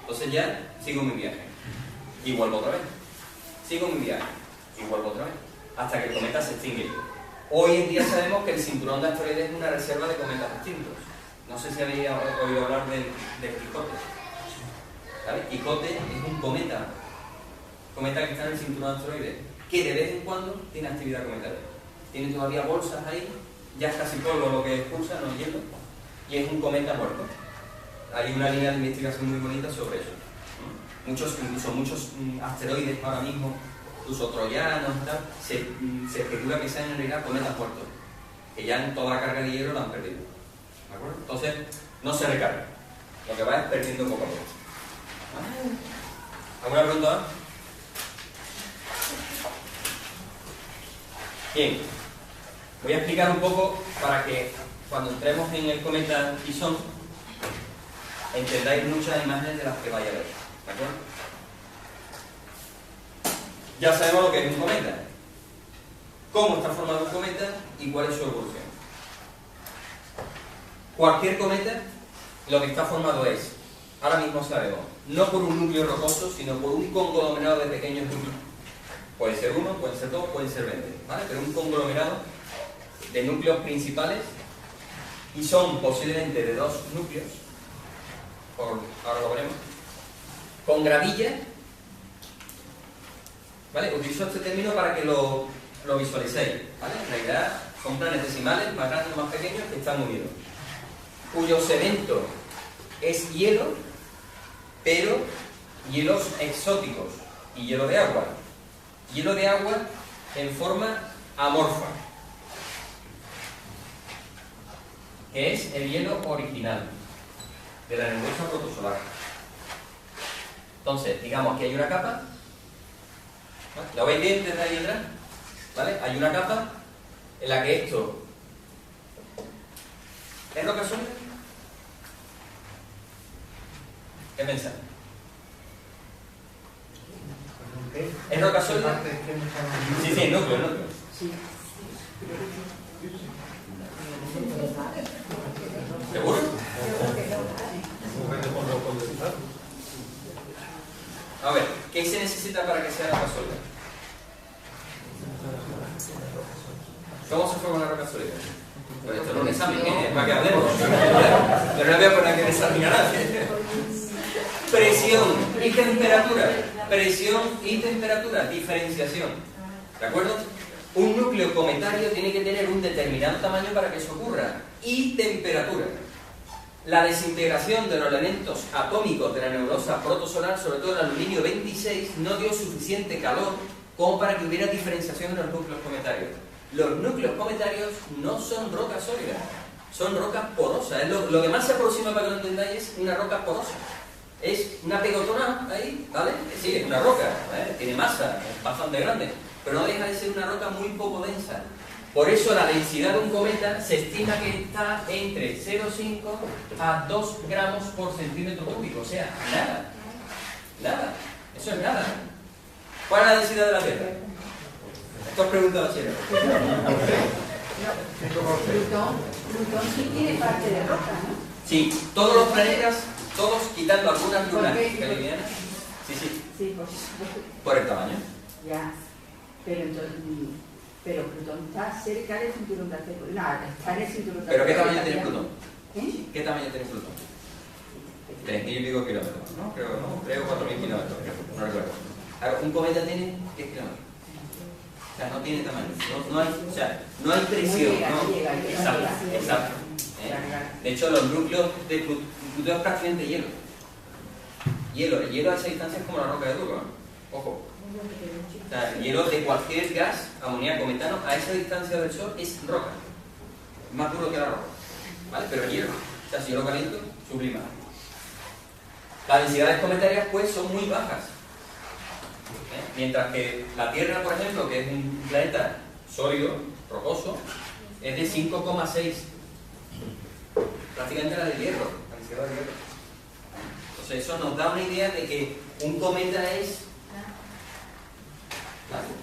Entonces ya sigo mi viaje. Y vuelvo otra vez. Sigo mi viaje. Y vuelvo otra vez. Hasta que el cometa se extingue. Hoy en día sabemos que el cinturón de asteroides es una reserva de cometas extintos. No sé si habéis oído hablar del Quijote. ¿Vale? Quijote es un cometa que está en el cinturón de asteroides, que de vez en cuando tiene actividad cometaria. Tiene todavía bolsas ahí, ya es casi polvo lo que expulsa, no hielo, y es un cometa muerto. Hay una línea de investigación muy bonita sobre eso. Incluso muchos asteroides ahora mismo, incluso troyanos y tal, se especula que sean en realidad cometas muertos, que ya en toda la carga de hielo la han perdido. ¿De acuerdo? Entonces, no se recarga. Lo que va es perdiendo poco a poco. ¿Alguna pregunta más? Bien, voy a explicar un poco para que cuando entremos en el cometa Pisón entendáis muchas imágenes de las que vaya a ver, ¿de acuerdo? Ya sabemos lo que es un cometa, cómo está formado un cometa y cuál es su evolución. Cualquier cometa lo que está formado es, ahora mismo sabemos, no por un núcleo rocoso, sino por un conglomerado de pequeños núcleos. Puede ser uno, pueden ser dos, pueden ser 20, ¿vale? Pero un conglomerado de núcleos principales, y son posiblemente de 2 núcleos, ahora lo veremos, con gravilla, ¿vale? Utilizo este término para que lo visualicéis, ¿vale? En realidad son planetesimales, más grandes o más pequeños, que están unidos, cuyo cemento es hielo, pero hielos exóticos y hielo de agua. Hielo de agua en forma amorfa, que es el hielo original de la nebulosa protosolar. Entonces, digamos que hay una capa, ¿vale? ¿La veis bien desde ahí atrás? ¿Vale? Hay una capa en la que esto es roca sólida. ¿Qué pensáis? ¿Es roca sólida? Sí, sí, núcleo. ¿Seguro? A ver, ¿qué se necesita para que sea roca sólida? ¿Cómo se forma la roca sólida? Pues esto no es un examen, ¿eh? Para que hablemos. Pero no voy a poner que examinar a nadie. Presión y temperatura. Presión y temperatura. Diferenciación. ¿De acuerdo? Un núcleo cometario tiene que tener un determinado tamaño para que eso ocurra. Y temperatura. La desintegración de los elementos atómicos de la nebulosa protosolar, sobre todo el aluminio 26, no dio suficiente calor como para que hubiera diferenciación en los núcleos cometarios. Los núcleos cometarios no son rocas sólidas, son rocas porosas. Lo que más se aproxima, para que lo entendáis, es una roca porosa. Es una pegotona ahí, ¿vale? Sí, es una roca, ¿vale? Tiene masa, es bastante grande, pero no deja de ser una roca muy poco densa. Por eso la densidad de un cometa se estima que está entre 0,5 a 2 gramos por centímetro cúbico, o sea, nada, eso es nada. ¿Cuál es la densidad de la Tierra? Esto es pregunta de bachillerato. Plutón sí tiene parte de roca, ¿no? Sí, todos los planetas, todos quitando algunas lunas livianas. Sí. Sí, por el tamaño. Ya, pero Plutón está cerca del cinturón de acero. No, está en el cinturón de acero. ¿Pero qué tamaño tiene Plutón? ¿Eh? ¿Qué tamaño tiene Plutón? 3.000 y pico kilómetros, ¿no? Creo 4.000 kilómetros, no recuerdo. Ahora, un cometa tiene 10 kilómetros. O sea, no tiene tamaño, no hay presión, ¿no? Exacto. De hecho, los núcleos de Plutón es prácticamente hielo. El hielo a esa distancia es como la roca de Durban, ¿no? Ojo. O sea, el hielo de cualquier gas, amoníaco, metano, a esa distancia del Sol es roca. Más duro que la roca, ¿vale? Pero el hielo, o sea, si yo lo caliento, sublima. Las densidades cometarias, pues, son muy bajas. Mientras que la Tierra, por ejemplo, que es un planeta sólido, rocoso, es de 5,6. Prácticamente la del hierro, la densidad del hierro. Entonces eso nos da una idea de que un cometa es...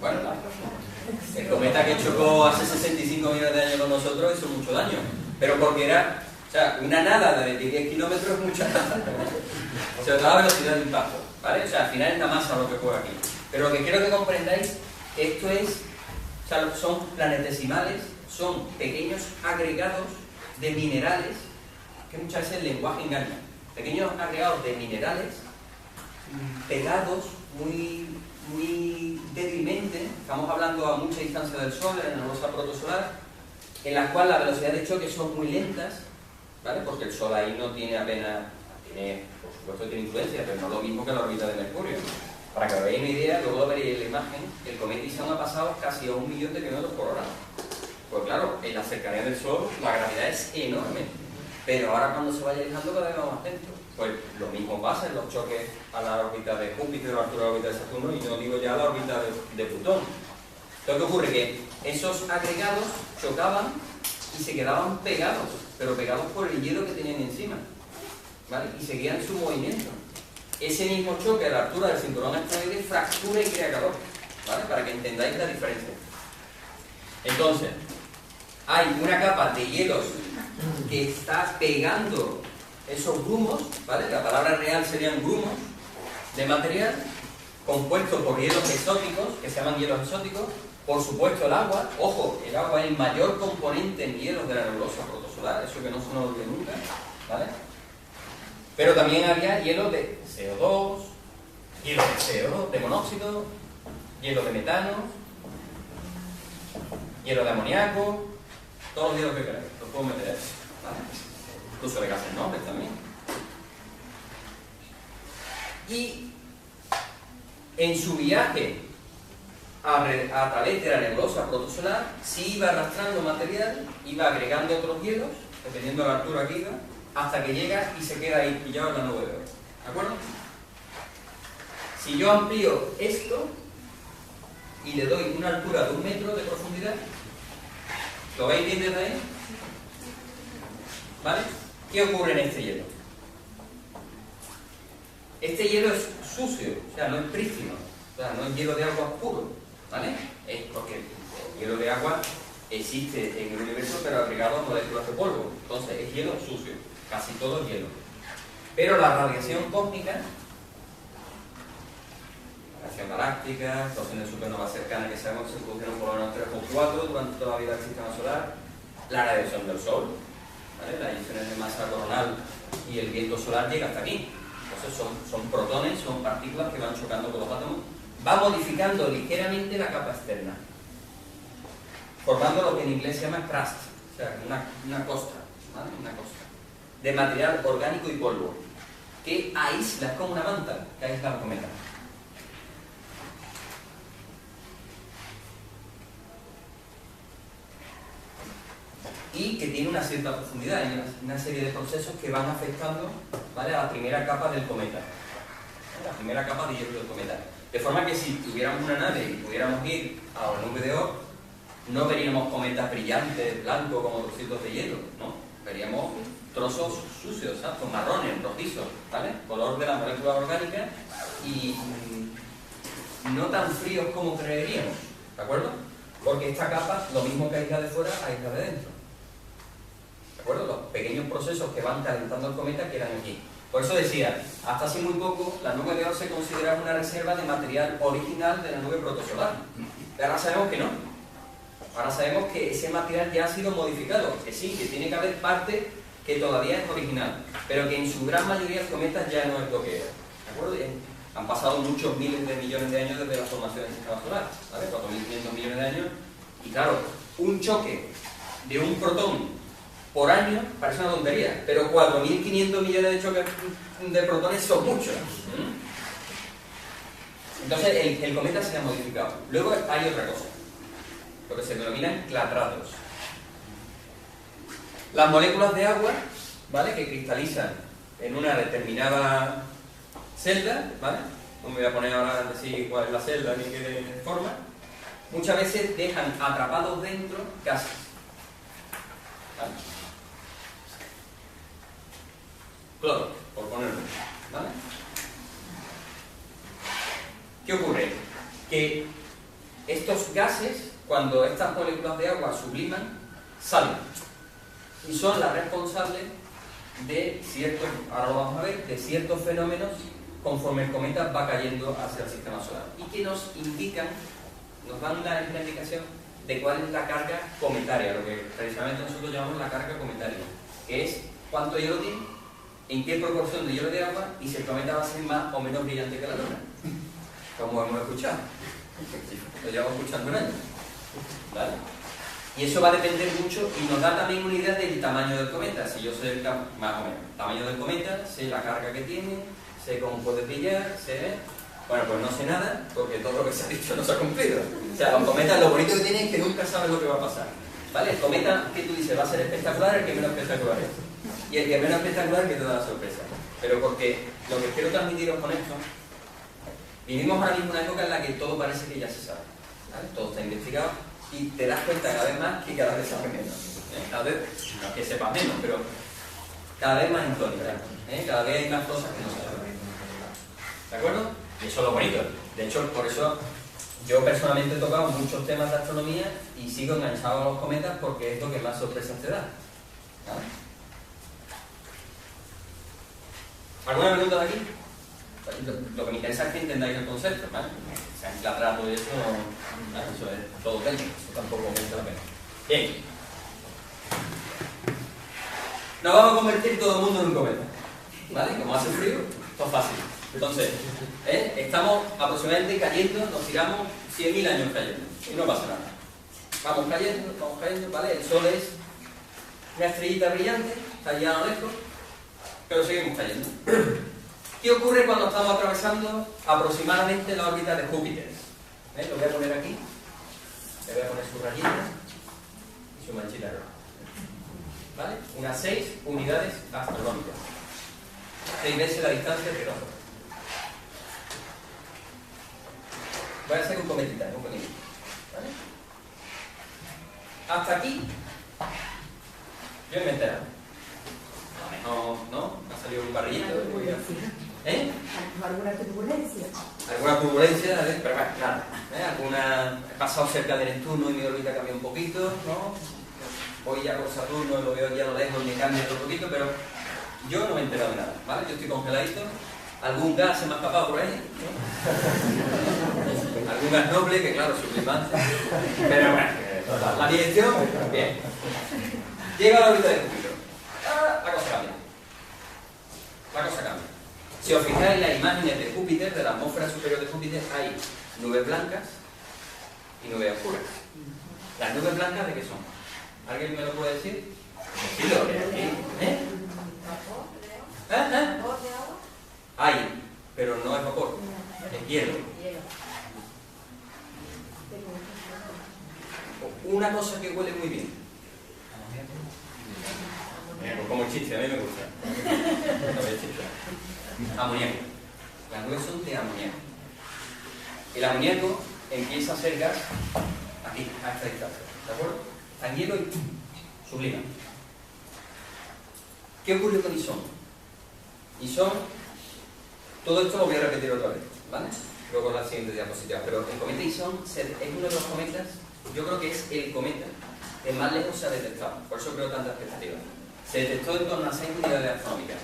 Bueno, el cometa que chocó hace 65 millones de años con nosotros hizo mucho daño. Pero porque era... O sea, una nada de 10 kilómetros es mucha nada. Se da la velocidad de impacto, ¿vale? O sea, al final es la masa lo que juega aquí. Pero lo que quiero que comprendáis, esto es, o sea, son planetesimales, son pequeños agregados de minerales, que muchas veces el lenguaje engaña. Pequeños agregados de minerales pegados muy débilmente, estamos hablando a mucha distancia del Sol, en la nebulosa protosolar, en las cuales las velocidades de choque son muy lentas, ¿vale? Porque el Sol ahí no tiene apenas, por supuesto tiene influencia, pero no lo mismo que la órbita de Mercurio. Para que os veáis una idea, luego lo veréis en la imagen, el cometa Isao ha pasado casi a 1 millón de kilómetros por hora. Pues claro, en la cercanía del Sol la gravedad es enorme, pero ahora cuando se vaya alejando cada vez va más lento. Pues lo mismo pasa en los choques a la órbita de Júpiter o a la órbita de Saturno, y no digo ya a la órbita de Plutón. Lo que ocurre es que esos agregados chocaban y se quedaban pegados, pero pegados por el hielo que tenían encima, ¿vale? Y seguían su movimiento. Ese mismo choque a la altura del cinturón asteroide fractura y crea calor, ¿vale? Para que entendáis la diferencia. Entonces, hay una capa de hielos que está pegando esos grumos, ¿vale? La palabra real serían grumos de material compuesto por hielos exóticos, que se llaman hielos exóticos. Por supuesto el agua, ojo, el agua es el mayor componente en hielos de la nebulosa protosolar, eso que no se nos olvide nunca, ¿vale? Pero también había hielo de CO2, hielo de CO2, de monóxido, hielo de metano, hielo de amoníaco, todos los hielos que queráis, los puedo meter ahí, ¿vale? Incluso de gases nobles también. Y en su viaje a través de la nebulosa protosolar, si iba arrastrando material, iba agregando otros hielos, dependiendo de la altura que iba, hasta que llega y se queda ahí pillado en la nube de oro. ¿De acuerdo? Si yo amplío esto y le doy una altura de 1 metro de profundidad, ¿lo veis bien desde ahí? ¿Vale? ¿Qué ocurre en este hielo? Este hielo es sucio, o sea, no es prístino, o sea, no es hielo de agua puro, ¿vale? Es porque el hielo de agua existe en el universo, pero agregado a moléculas de polvo, entonces es hielo sucio, casi todo es hielo. Pero la radiación cósmica, la radiación galáctica, explosiones de supernovas cercanas que sabemos que se produjeron por lo menos 3 o 4 durante toda la vida del sistema solar, la radiación del Sol, ¿vale? Las emisiones de masa coronal y el viento solar llega hasta aquí. Entonces son protones, son partículas que van chocando con los átomos, va modificando ligeramente la capa externa, formando lo que en inglés se llama crust, o sea, una costa, ¿vale? Una costa de material orgánico y polvo, que aísla, es como una manta que aísla el cometa. Y que tiene una cierta profundidad, hay una serie de procesos que van afectando, ¿vale?, a la primera capa del cometa, la primera capa de hielo del cometa. De forma que si tuviéramos una nave y pudiéramos ir a la nube de Oort, no veríamos cometas brillantes, blancos, como trocitos de hielo, ¿no? Veríamos trozos sucios, ¿sabes?, marrones, rojizos, ¿vale?, color de la molécula orgánica y no tan fríos como creeríamos, ¿de acuerdo? Porque esta capa, lo mismo que aísla de fuera, aísla de dentro. ¿De acuerdo? Los pequeños procesos que van calentando el cometa quedan aquí. Por eso decía, hasta hace muy poco, la nube de Oort se consideraba una reserva de material original de la nube protosolar. Pero ahora sabemos que no. Ahora sabemos que ese material ya ha sido modificado, que sí, que tiene que haber parte que todavía es original, pero que en su gran mayoría el cometa ya no es lo que era. ¿De acuerdo? Han pasado muchos miles de millones de años desde la formación del sistema solar, ¿vale? 4.500 millones de años. Y claro, un choque de un protón por año parece una tontería, pero 4.500 millones de choques de protones son muchos. Entonces el cometa se ha modificado. Luego hay otra cosa, lo que se denominan clatratos. Las moléculas de agua, ¿vale?, que cristalizan en una determinada celda, ¿vale?, no me voy a poner ahora a decir cuál es la celda ni qué forma, muchas veces dejan atrapados dentro gases, ¿vale?, cloro, por ponerlo, ¿vale? ¿Qué ocurre? Que estos gases, cuando estas moléculas de agua subliman, salen y son las responsables de ciertos, ahora lo vamos a ver, de ciertos fenómenos conforme el cometa va cayendo hacia el sistema solar y que nos indican, nos dan una indicación de cuál es la carga cometaria, lo que tradicionalmente nosotros llamamos la carga cometaria, que es cuánto hielo tiene, en qué proporción de hielo de agua y si el cometa va a ser más o menos brillante que la luna, como hemos escuchado. Lo llevamos escuchando un año, ¿vale? Y eso va a depender mucho y nos da también una idea del tamaño del cometa. Si yo sé el más o menos el tamaño del cometa, sé la carga que tiene, sé cómo puede brillar, sé... Bueno, pues no sé nada, porque todo lo que se ha dicho no se ha cumplido. O sea, los cometas lo bonito que tienen es que nunca sabes lo que va a pasar, ¿vale? El cometa que tú dices va a ser espectacular, el que menos espectacular es. Y el que menos espectacular es el que te da la sorpresa. Pero porque lo que quiero transmitiros con esto, vivimos ahora mismo una época en la que todo parece que ya se sabe, ¿vale? Todo está investigado y te das cuenta cada vez más que cada vez sabes menos. Cada vez, no que sepas menos, pero cada vez más en tónica, cada vez hay más cosas que no sabes. ¿De acuerdo? Y eso es lo bonito. De hecho, por eso yo personalmente he tocado muchos temas de astronomía y sigo enganchado a los cometas porque es lo que más sorpresas te da, ¿vale? ¿Alguna pregunta de aquí? Lo que me interesa es que entendáis el concepto, ¿vale? Se han clatrado y eso, ¿vale? Eso es todo técnico, eso tampoco merece la pena. Bien. Nos vamos a convertir todo el mundo en un cometa, ¿vale? Como hace frío, todo fácil. Entonces, estamos aproximadamente cayendo, nos tiramos 100.000 años cayendo y no pasa nada. Vamos cayendo, ¿vale? El Sol es una estrellita brillante, está allá a lo lejos, pero seguimos cayendo. ¿Qué ocurre cuando estamos atravesando aproximadamente la órbita de Júpiter? Lo voy a poner aquí, le voy a poner su rayita y su manchita roja. ¿Vale? Unas 6 unidades astronómicas. 6 veces la distancia entre nosotros. Voy a hacer un cometita, un poquito. ¿Vale? Hasta aquí, yo me he enterado. A lo mejor, ¿no? Me ha salido un parrillito. ¿Alguna turbulencia? Alguna turbulencia, pero bueno, nada. He pasado cerca de Neptuno y mi órbita cambia un poquito, ¿no? Voy ya por Saturno, lo veo ya a lo lejos, me cambia otro poquito, pero yo no me he enterado de nada, ¿vale? Yo estoy congeladito. Algún gas se me ha escapado por ahí, ¿no? Algún gas noble, que claro, sublimante. Pero bueno, la dirección, bien. Llega a la órbita de Júpiter. La cosa cambia. La cosa cambia. Si os fijáis en las imágenes de Júpiter, de la atmósfera superior de Júpiter, hay nubes blancas y nubes oscuras. ¿Las nubes blancas de qué son? ¿Alguien me lo puede decir? Sí, lo veo aquí. Hay, pero no es vapor, es hielo. Una cosa que huele muy bien. Como el chiste, a mí me gusta. Amoníaco. Las nubes son de amoníaco. El amoníaco empieza a ser gas aquí, a esta distancia. ¿De acuerdo? Está en hielo y sublima. ¿Qué ocurrió con Ison? Ison, todo esto lo voy a repetir otra vez, ¿vale? Luego con la siguiente diapositiva. Pero el cometa Ison es uno de los cometas, yo creo que es el cometa que más lejos se ha detectado. Por eso creo tanta expectativa. Se detectó en torno a 6 unidades astronómicas,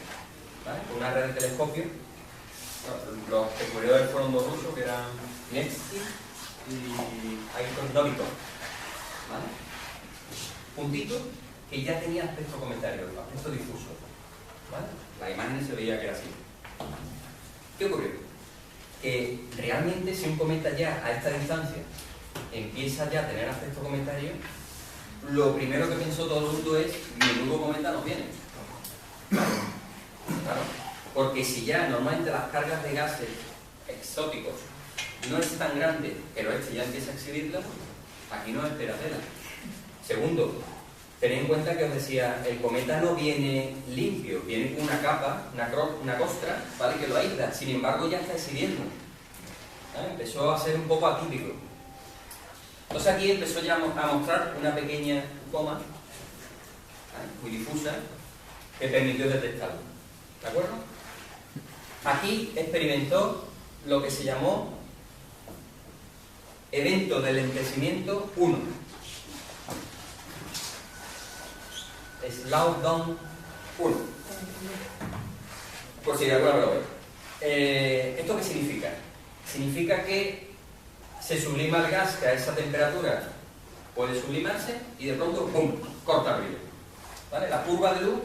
¿vale? Con una red de telescopio. Los descubridores fueron dos rusos, que eran Nevsky y Ayrton Novikov, ¿vale? Puntito que ya tenía aspecto cometario, aspecto difuso, ¿vale? La imagen se veía que era así. ¿Qué ocurrió? Que realmente si un cometa ya a esta distancia empieza ya a tener aspecto cometario, lo primero que pensó todo el mundo es: menudo cometa nos viene. Claro, porque si ya normalmente las cargas de gases exóticos no es tan grande, pero este ya empieza a exhibirlas, aquí no espera tela. Segundo, tened en cuenta que os decía, el cometa no viene limpio, viene con una capa, una costra, ¿vale? Que lo aísla. Sin embargo, ya está exhibiendo. ¿Vale? Empezó a ser un poco atípico. Entonces aquí empezó ya a mostrar una pequeña coma, ¿vale? Muy difusa, que permitió detectarlo. ¿De acuerdo? Aquí experimentó lo que se llamó evento de lentecimiento 1. Slowdown 1. Por si de alguna manera lo veis. ¿Esto qué significa? Significa que se sublima el gas que a esa temperatura puede sublimarse y de pronto ¡pum!, corta el brillo. ¿Vale? La curva de luz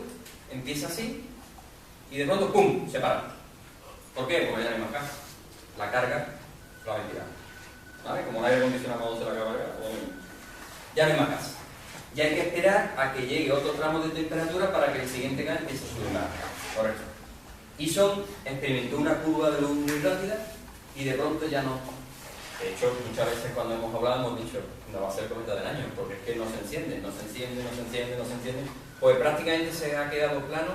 empieza así y de pronto ¡pum!, se para. ¿Por qué? Porque ya no hay más gas. La carga lo ha ventilado. ¿Vale? Como el aire acondicionado cuando se la acaba de cargar, ya no hay más gas. Y hay que esperar a que llegue otro tramo de temperatura para que el siguiente gas empiece a sublimar. Correcto. Ison experimentó una curva de luz muy rápida y de pronto ya no. De hecho, muchas veces cuando hemos hablado hemos dicho, no va a ser el cometa del año, porque es que no se enciende. Pues prácticamente se ha quedado plano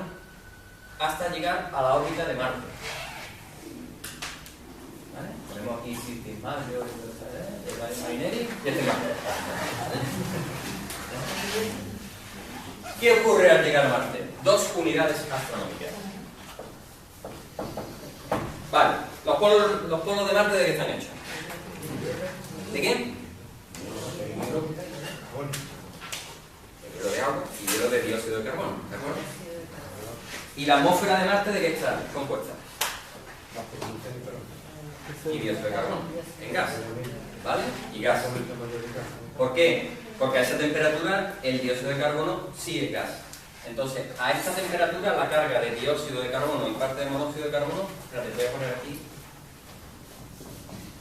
hasta llegar a la órbita de Marte. ¿Vale? Ponemos aquí System Mario, Marineri y este Marte. ¿Qué ocurre al llegar a Marte? 2 unidades astronómicas. Vale, los polos de Marte, ¿de qué están hechos? ¿De qué? Hielo de agua y hielo de dióxido de carbono, ¿de acuerdo? ¿Y la atmósfera de Marte de qué está compuesta? Y dióxido de carbono, en gas, ¿vale? Y gas. ¿Por qué? Porque a esa temperatura el dióxido de carbono sí es gas. Entonces, a esta temperatura la carga de dióxido de carbono y parte de monóxido de carbono, espérate, voy a poner aquí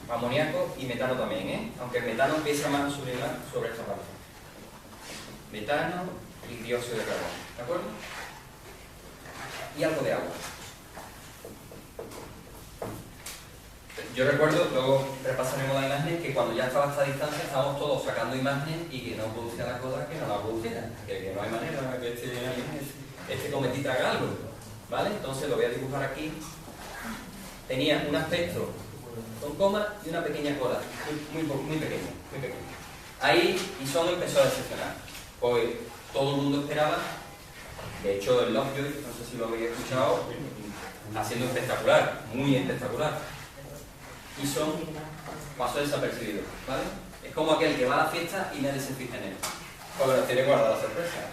amoníaco y metano también, ¿eh? Aunque el metano empieza más a sublimar sobre esta parte. Metano y dióxido de carbono, ¿de acuerdo? Y algo de agua. Yo recuerdo, luego repasaremos las imágenes, que cuando ya estaba a esta distancia estábamos todos sacando imágenes y que no producía las cosas que no las produciera, que no hay manera de que este cometita haga algo, ¿vale? Entonces lo voy a dibujar aquí. Tenía un aspecto con coma y una pequeña cola, muy pequeña, muy pequeña. Ahí Ison empezó a decepcionar, pues todo el mundo esperaba, de hecho el Lovejoy, no sé si lo habéis escuchado, haciendo espectacular, muy espectacular. Ison pasó desapercibido, ¿vale? Es como aquel que va a la fiesta y nadie se fija en él, porque nos tiene guardada la sorpresa.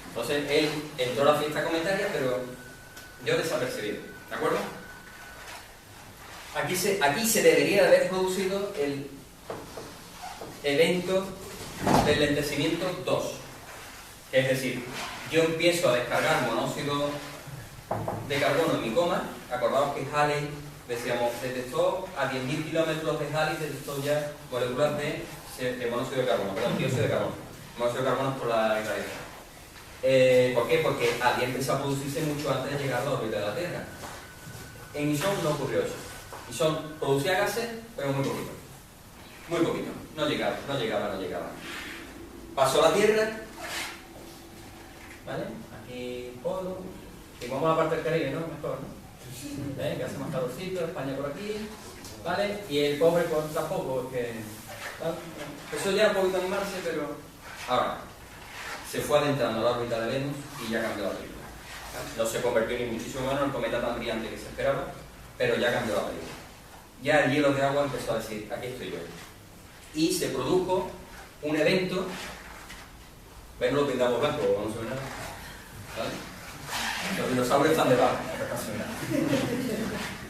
Entonces él entró a la fiesta cometaria, pero yo desapercibido, ¿de acuerdo? Aquí se debería de haber producido el evento del lentecimiento 2. Es decir, yo empiezo a descargar monóxido de carbono en mi coma. Acordaos que Halley, decíamos, detectó a 10.000 kilómetros de Halley, detectó ya moléculas de monóxido de carbono, perdón, dióxido de carbono. Monóxido de carbono es por la irradiación. ¿Por qué? Porque había empezado a producirse mucho antes de llegar a la órbita de la Tierra. En Ison no ocurrió eso. Ison producía gases, pero muy poquito. Muy poquito. No llegaba. Pasó a la Tierra, ¿vale? Aquí polo. Y vamos a la parte del Caribe, ¿no? Mejor, ¿no? ¿Ven? Que hace más calorcito, España por aquí, ¿vale? Y el pobre pues, tampoco, porque... ¿vale? Eso ya un poquito animarse, pero... Ahora, se fue adentrando a la órbita de Venus y ya cambió la película. No se convirtió ni muchísimo menos en el cometa tan brillante que se esperaba, pero ya cambió la película. Ya el hielo de agua empezó a decir, aquí estoy yo. Y se produjo un evento, ven, lo pintamos blanco, no se ve nada, ¿vale? Los dinosaurios están debajo, no se ve nada.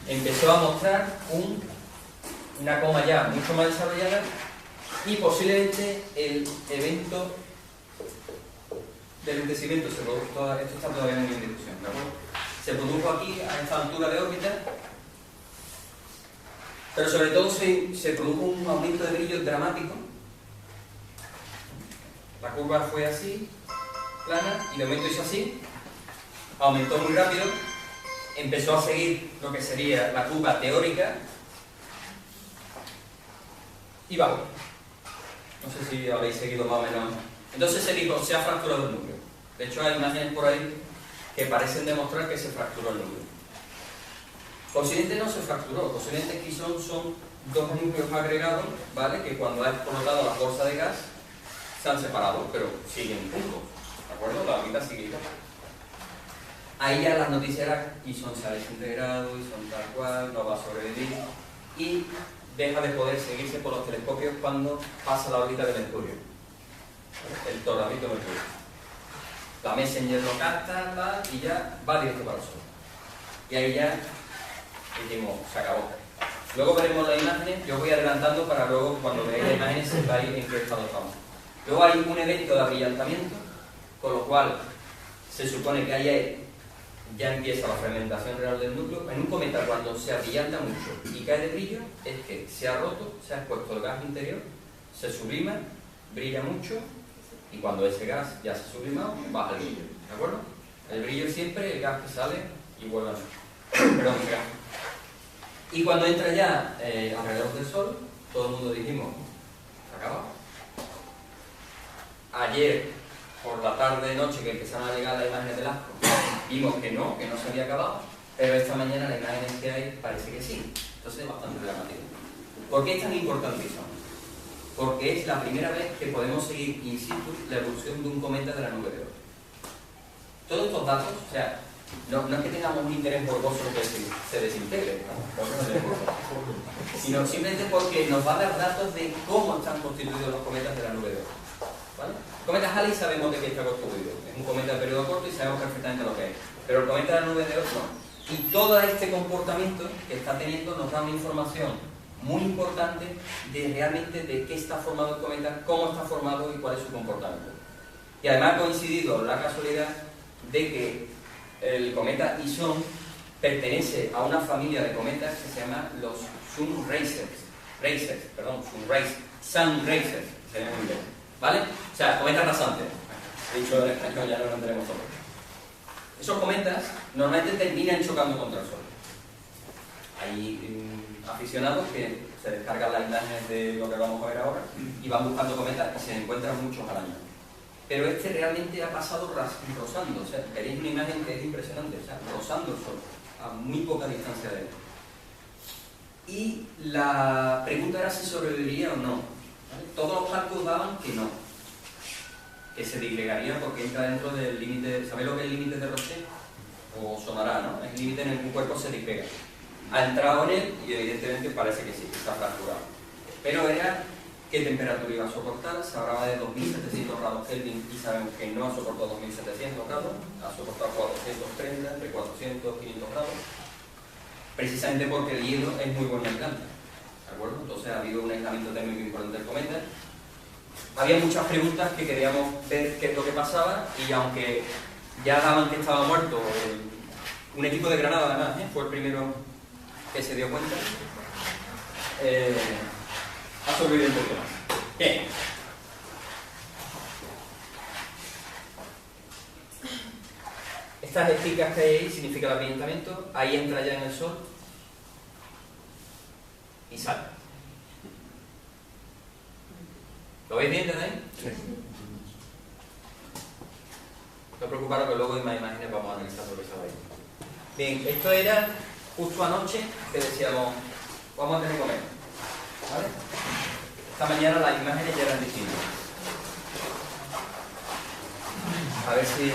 Empezó a mostrar una coma ya mucho más desarrollada y posiblemente el evento del lentecimiento se produjo, esto está todavía en discusión, ¿de acuerdo? Se produjo aquí a esta altura de órbita, pero sobre todo se produjo un aumento de brillo dramático. La curva fue así, plana, y de momento hizo así, aumentó muy rápido, empezó a seguir lo que sería la curva teórica y bajó. No sé si habéis seguido más o menos. Entonces se dijo, se ha fracturado el núcleo. De hecho hay imágenes por ahí que parecen demostrar que se fracturó el núcleo. Occidente no se fracturó, Occidente aquí son dos núcleos agregados, ¿vale? Que cuando ha explotado la bolsa de gas se han separado, pero siguen juntos, ¿de acuerdo? La órbita sigue igual. Ahí ya las noticias eran, Ison se ha desintegrado, Ison tal cual, no va a sobrevivir, y deja de poder seguirse por los telescopios cuando pasa la órbita de Mercurio, el tornadito de Mercurio. La Messenger lo capta, y ya va directo para el Sol. Y ahí ya dijimos, se acabó. Luego veremos las imágenes, yo voy adelantando para luego, cuando veáis las imágenes, sepáis en qué estado estamos. Luego hay un evento de abrillantamiento, con lo cual se supone que ahí ya empieza la fragmentación real del núcleo. En un cometa, cuando se abrillanta mucho y cae de brillo, es que se ha roto, se ha expuesto el gas interior, se sublima, brilla mucho, y cuando ese gas ya se ha sublimado, baja el brillo, ¿de acuerdo? El brillo es siempre el gas que sale y vuelve a perdón, el gas. Y cuando entra ya alrededor del Sol, todo el mundo dijimos, se acaba. Ayer, por la tarde-noche, que empezaron a llegar las imágenes del ASCO, vimos que no se había acabado, pero esta mañana las imágenes que hay parece que sí. Entonces es bastante dramático. ¿Por qué es tan importante eso? Porque es la primera vez que podemos seguir in situ la evolución de un cometa de la nube de oro. Todos estos datos, o sea, no es que tengamos un interés morboso en que se desintegre, sino simplemente porque nos va a dar datos de cómo están constituidos los cometas de la nube de oro. ¿Vale? El cometa Halley sabemos de qué está constituido. Es un cometa de periodo corto y sabemos perfectamente lo que es. pero el cometa de la nube de Oort no. Y todo este comportamiento que está teniendo nos da una información muy importante de realmente de qué está formado el cometa, cómo está formado y cuál es su comportamiento. Y además ha coincidido la casualidad de que el cometa Ison pertenece a una familia de cometas que se llama los Sunracers, Sunracers, se llama en inglés, ¿vale? O sea, cometas rasantes. Dicho en español, ya no lo entenderemos todo. Esos cometas normalmente terminan chocando contra el Sol. Hay aficionados que se descargan las imágenes de lo que vamos a ver ahora y van buscando cometas y se encuentran muchos al año. Pero este realmente ha pasado rozando, o sea, veréis una imagen que es impresionante, o sea, rozando el Sol, a muy poca distancia de él. Y la pregunta era si sobreviviría o no. ¿Vale? Todos los cálculos daban que no, que se disgregaría porque entra dentro del límite. ¿Sabéis lo que es el límite de Roche? O sonará, ¿no? Es el límite en el que un cuerpo se disgrega. Ha entrado en él y evidentemente parece que sí, que está fracturado. Pero era qué temperatura iba a soportar. Se hablaba de 2700 grados Kelvin y sabemos que no ha soportado 2700 grados, ha soportado 430, entre 400 y 500 grados. Precisamente porque el hielo es muy buen aislante, ¿de acuerdo? Entonces ha habido un aislamiento térmico importante del cometa. Había muchas preguntas que queríamos ver qué es lo que pasaba y aunque ya daban que estaba muerto, un equipo de Granada además, fue el primero que se dio cuenta, ha sobrevivido un poco más. Bien. Estas esticas que hay ahí significa el avillentamiento, ahí entra ya en el Sol y sale. ¿Lo veis bien desde ahí? Sí. No os preocuparos que luego en más imágenes vamos a analizar lo que se va ahí. Bien, esto era justo anoche que decíamos, vamos a tener que comer. ¿Vale? Esta mañana las imágenes ya eran distintas. A ver si...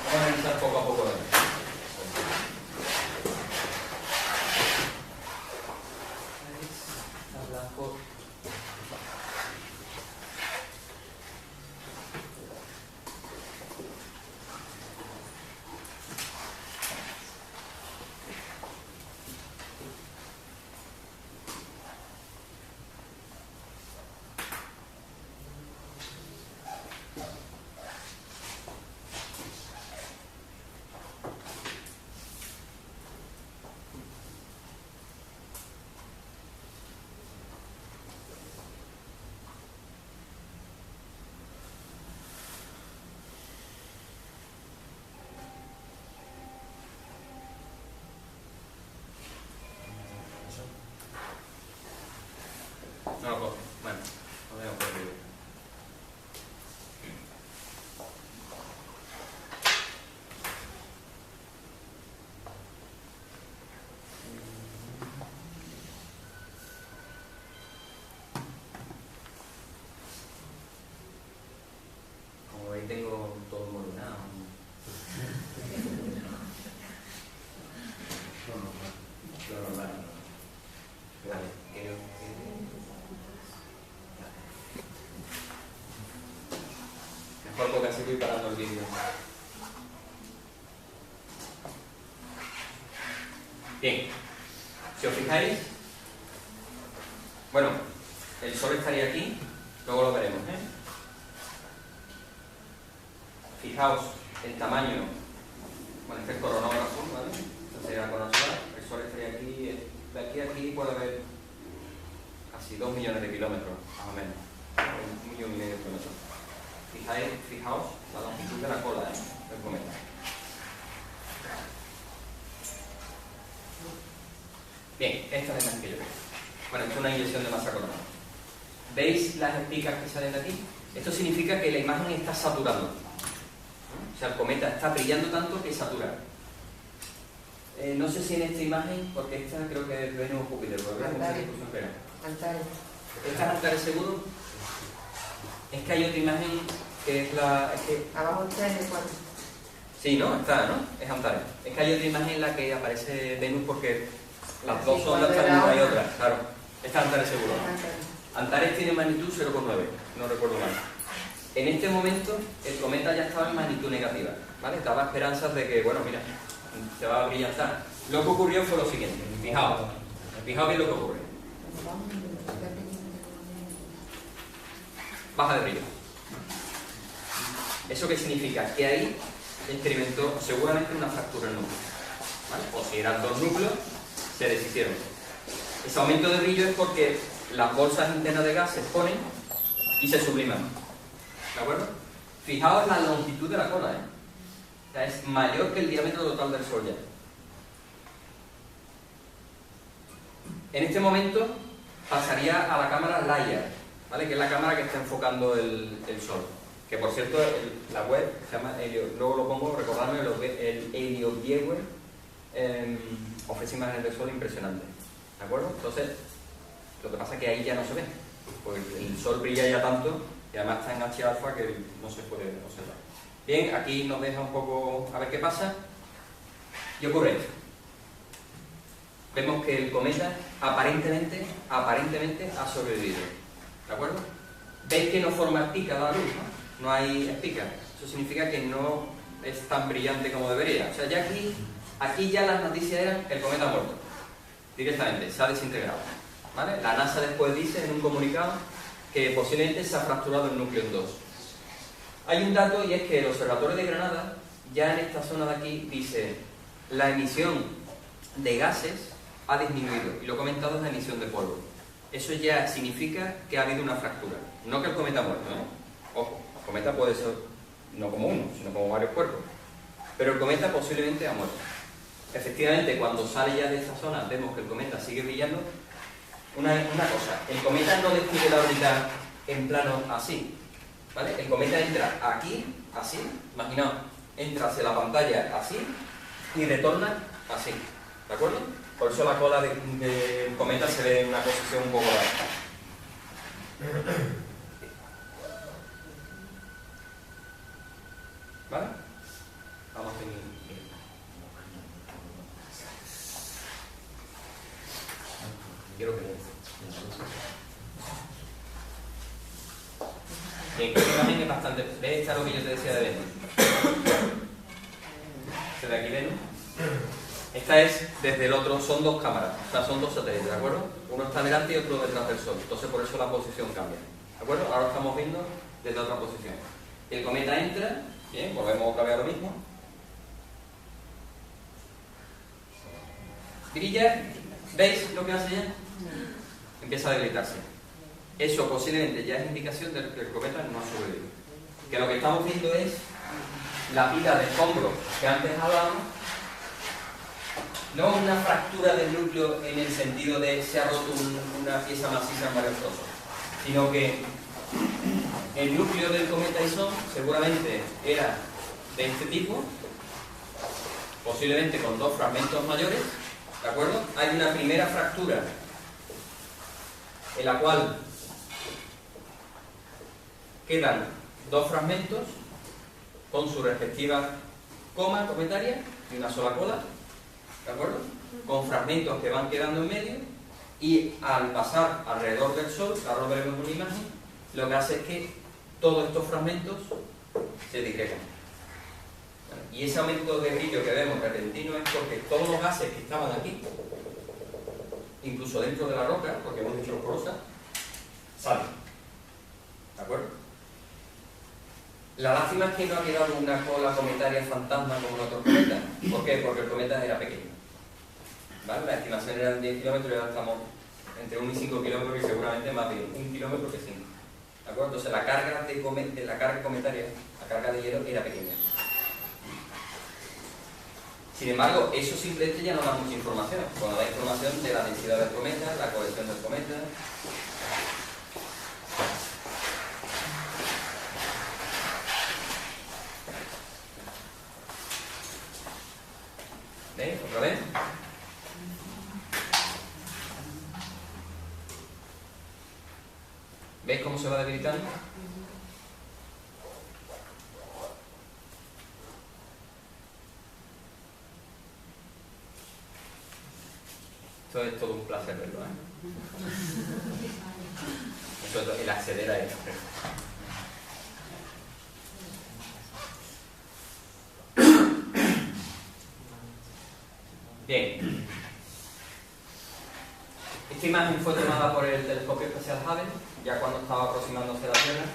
Vamos a analizar poco a poco. No lo coge. Bueno, lo veo por el vídeo. Como veis tengo todo moronado. Lo normal. Vale, creo que... Mejor porque así voy parando el vídeo. Bien, si os fijáis, bueno, el Sol estaría aquí, luego lo veremos, ¿eh? Fijaos el tamaño, bueno, este es coronógrafo, ¿vale? Entonces era coronógrafo, el Sol estaría aquí, de aquí a aquí puede haber casi 2 millones de kilómetros, más o menos, 1,5 millones de kilómetros. Fijaos la longitud de la cola del cometa. Bien, esta es la imagen que yo veo. Bueno, esto es una inyección de masa coronal. ¿Veis las espicas que salen de aquí? Esto significa que la imagen está saturando. O sea, el cometa está brillando tanto que satura. No sé si en esta imagen, porque esta creo que es Venus o Júpiter, porque hay mucha discusión, pero... Antares. ¿Esta es Antares seguro? Es que hay otra imagen que es la... Es que... Abajo está en el 4. Sí, ¿no? Está, ¿no? Es Antares. Es que hay otra imagen en la que aparece Venus porque las dos son las una y otra. Claro. Esta es Antares seguro, ¿no? Antares tiene magnitud 0,9, no recuerdo mal. En este momento el cometa ya estaba en magnitud negativa, ¿vale? Daba esperanzas de que, bueno, mira, se va a brillantar. Lo que ocurrió fue lo siguiente, fijaos bien lo que ocurre. Baja de brillo. ¿Eso qué significa? Que ahí experimentó seguramente una fractura en núcleo, ¿vale? O si eran dos núcleos, se deshicieron. Ese aumento de brillo es porque las bolsas internas de gas se exponen y se subliman. ¿De acuerdo? Fijaos la longitud de la cola, ¿eh? O sea, es mayor que el diámetro total del Sol ya. En este momento pasaría a la cámara LIDAR, ¿vale? Que es la cámara que está enfocando el Sol. Que por cierto, la web se llama Helio, luego lo pongo, recordadme, el Helio Viewer ofrece imágenes del Sol impresionantes. ¿De acuerdo? Entonces, lo que pasa es que ahí ya no se ve, porque el Sol brilla ya tanto y además está en H-alfa que no se puede observar. Bien, aquí nos deja un poco a ver qué pasa. Y ocurre esto. Vemos que el cometa aparentemente ha sobrevivido. ¿De acuerdo? ¿Veis que no forma espica la luz? No hay espica. Eso significa que no es tan brillante como debería. O sea, ya aquí ya las noticias eran el cometa ha muerto. Directamente, se ha desintegrado. ¿Vale? La NASA después dice en un comunicado que posiblemente se ha fracturado el núcleo en dos. Hay un dato y es que el Observatorio de Granada, ya en esta zona de aquí, dice la emisión de gases ha disminuido, y lo he comentado, es la emisión de polvo. Eso ya significa que ha habido una fractura, no que el cometa ha muerto, ¿eh? Ojo, el cometa puede ser no como uno, sino como varios cuerpos, pero el cometa posiblemente ha muerto. Efectivamente, cuando sale ya de esa zona vemos que el cometa sigue brillando. Una cosa, el cometa no describe la órbita en plano así, ¿vale? El cometa entra aquí, así, imaginaos, entra hacia la pantalla así y retorna así, ¿de acuerdo? Por eso la cola del cometa se ve en una posición un poco larga. ¿Vale? Vamos a seguir. Quiero que veáis. Bien, esta imagen es bastante... ¿Ves? Esta es lo que yo te decía de Venus. Este de aquí Venus. Esta es desde el otro, son dos cámaras, o sea, son dos satélites, ¿de acuerdo? Uno está delante y otro detrás del Sol, entonces por eso la posición cambia, ¿de acuerdo? Ahora lo estamos viendo desde otra posición. El cometa entra, bien, volvemos otra vez a lo mismo. Brilla, ¿veis lo que hace ya? Empieza a debilitarse. Eso posiblemente ya es indicación de que el cometa no ha sobrevivido. Que lo que estamos viendo es la pila de escombros que antes hablábamos. No una fractura del núcleo en el sentido de se ha roto una pieza maciza en varios trozos, sino que el núcleo del cometa Ison seguramente era de este tipo, posiblemente con dos fragmentos mayores, ¿de acuerdo? Hay una primera fractura en la cual quedan dos fragmentos con su respectiva coma cometaria y una sola cola, ¿de acuerdo? Con fragmentos que van quedando en medio, y al pasar alrededor del Sol, ahora lo veremos en una imagen, lo que hace es que todos estos fragmentos se disgregan. Y ese aumento de brillo que vemos repentino es porque todos los gases que estaban aquí, incluso dentro de la roca, porque hemos dicho porosa, salen. ¿De acuerdo? La lástima es que no ha quedado una cola cometaria fantasma como en otros cometas. ¿Por qué? Porque el cometa era pequeño. ¿Vale? La estimación era de 10 kilómetros y ahora estamos entre 1 y 5 kilómetros y seguramente más de 1 kilómetro que 5. ¿De acuerdo? Entonces la carga de la carga cometaria, la carga de hielo, era pequeña. Sin embargo, eso simplemente ya no da mucha información. Cuando da información de la densidad del cometa, la cohesión del cometa. ¿Veis? ¿Otra vez? ¿Veis cómo se va debilitando? Esto es todo un placer verlo, ¿eh? Eso es el acceder a ello. Bien. Esta imagen fue tomada por el telescopio espacial Hubble, ya cuando estaba aproximándose a la Tierra,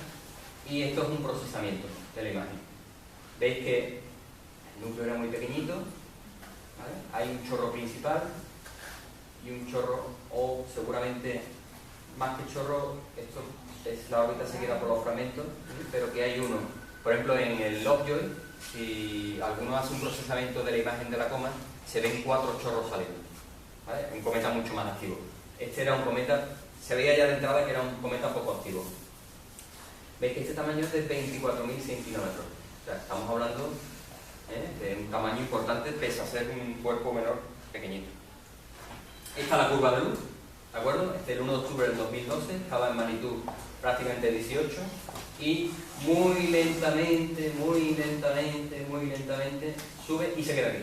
y esto es un procesamiento de la imagen. Veis que el núcleo era muy pequeñito, ¿vale? Hay un chorro principal y un chorro, o seguramente más que chorro, esto es la órbita seguida por los fragmentos, pero que hay uno. Por ejemplo, en el Lovejoy, si alguno hace un procesamiento de la imagen de la coma, se ven 4 chorros saliendo, ¿vale? Un cometa mucho más activo. Este era un cometa, se veía ya de entrada que era un cometa poco activo. Veis que este tamaño es de 24.000 centímetros. O sea, estamos hablando de un tamaño importante, pese a ser un cuerpo menor, pequeñito. Esta es la curva de luz, ¿de acuerdo? Este es el 1 de octubre del 2012, estaba en magnitud prácticamente 18 y muy lentamente sube y se queda aquí.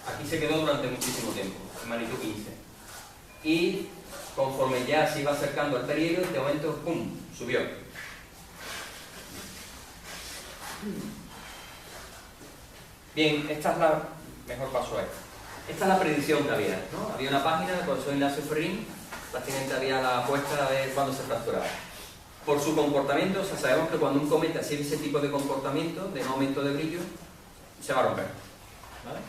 Aquí se quedó durante muchísimo tiempo, en magnitud 15. Y conforme ya se iba acercando al perihelio, de momento, ¡pum!, subió. Bien, esta es la... mejor paso a esta. Esta es la predicción que había, ¿no? Había una página del profesor Ignacio Ferrín, prácticamente había la apuesta de ver cuándo se fracturaba. Por su comportamiento, o sea, sabemos que cuando un cometa tiene ese tipo de comportamiento, de no aumento de brillo, se va a romper, ¿vale?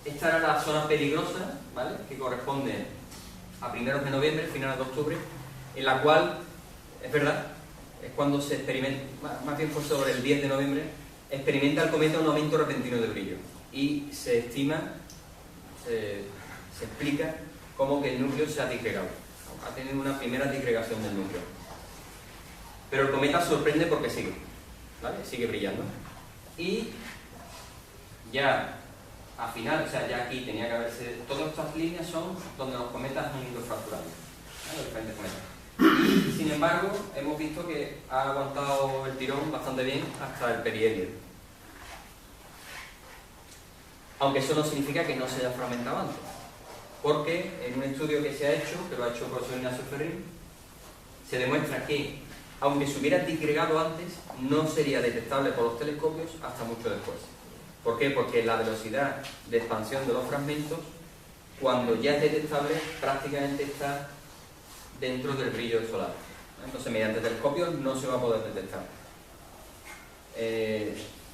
Esta era la zona peligrosa, ¿vale?, que corresponde a primeros de noviembre, finales de octubre, en la cual, es verdad, es cuando se experimenta, más bien fue sobre el 10 de noviembre, experimenta el cometa un aumento repentino de brillo. Y se estima, se explica cómo que el núcleo se ha disgregado. Ha tenido una primera disgregación del núcleo. Pero el cometa sorprende porque sigue, ¿vale? Sigue brillando. Y ya a final, o sea, ya aquí tenía que haberse... Todas estas líneas son donde los cometas han ido fracturando, ¿vale? Los diferentes cometas. Y, sin embargo, hemos visto que ha aguantado el tirón bastante bien hasta el perihelio. Aunque eso no significa que no se haya fragmentado antes. Porque en un estudio que se ha hecho, que lo ha hecho el profesor Ignacio Ferrín, se demuestra que, aunque se hubiera disgregado antes, no sería detectable por los telescopios hasta mucho después. ¿Por qué? Porque la velocidad de expansión de los fragmentos, cuando ya es detectable, prácticamente está dentro del brillo solar. Entonces, mediante telescopios no se va a poder detectar.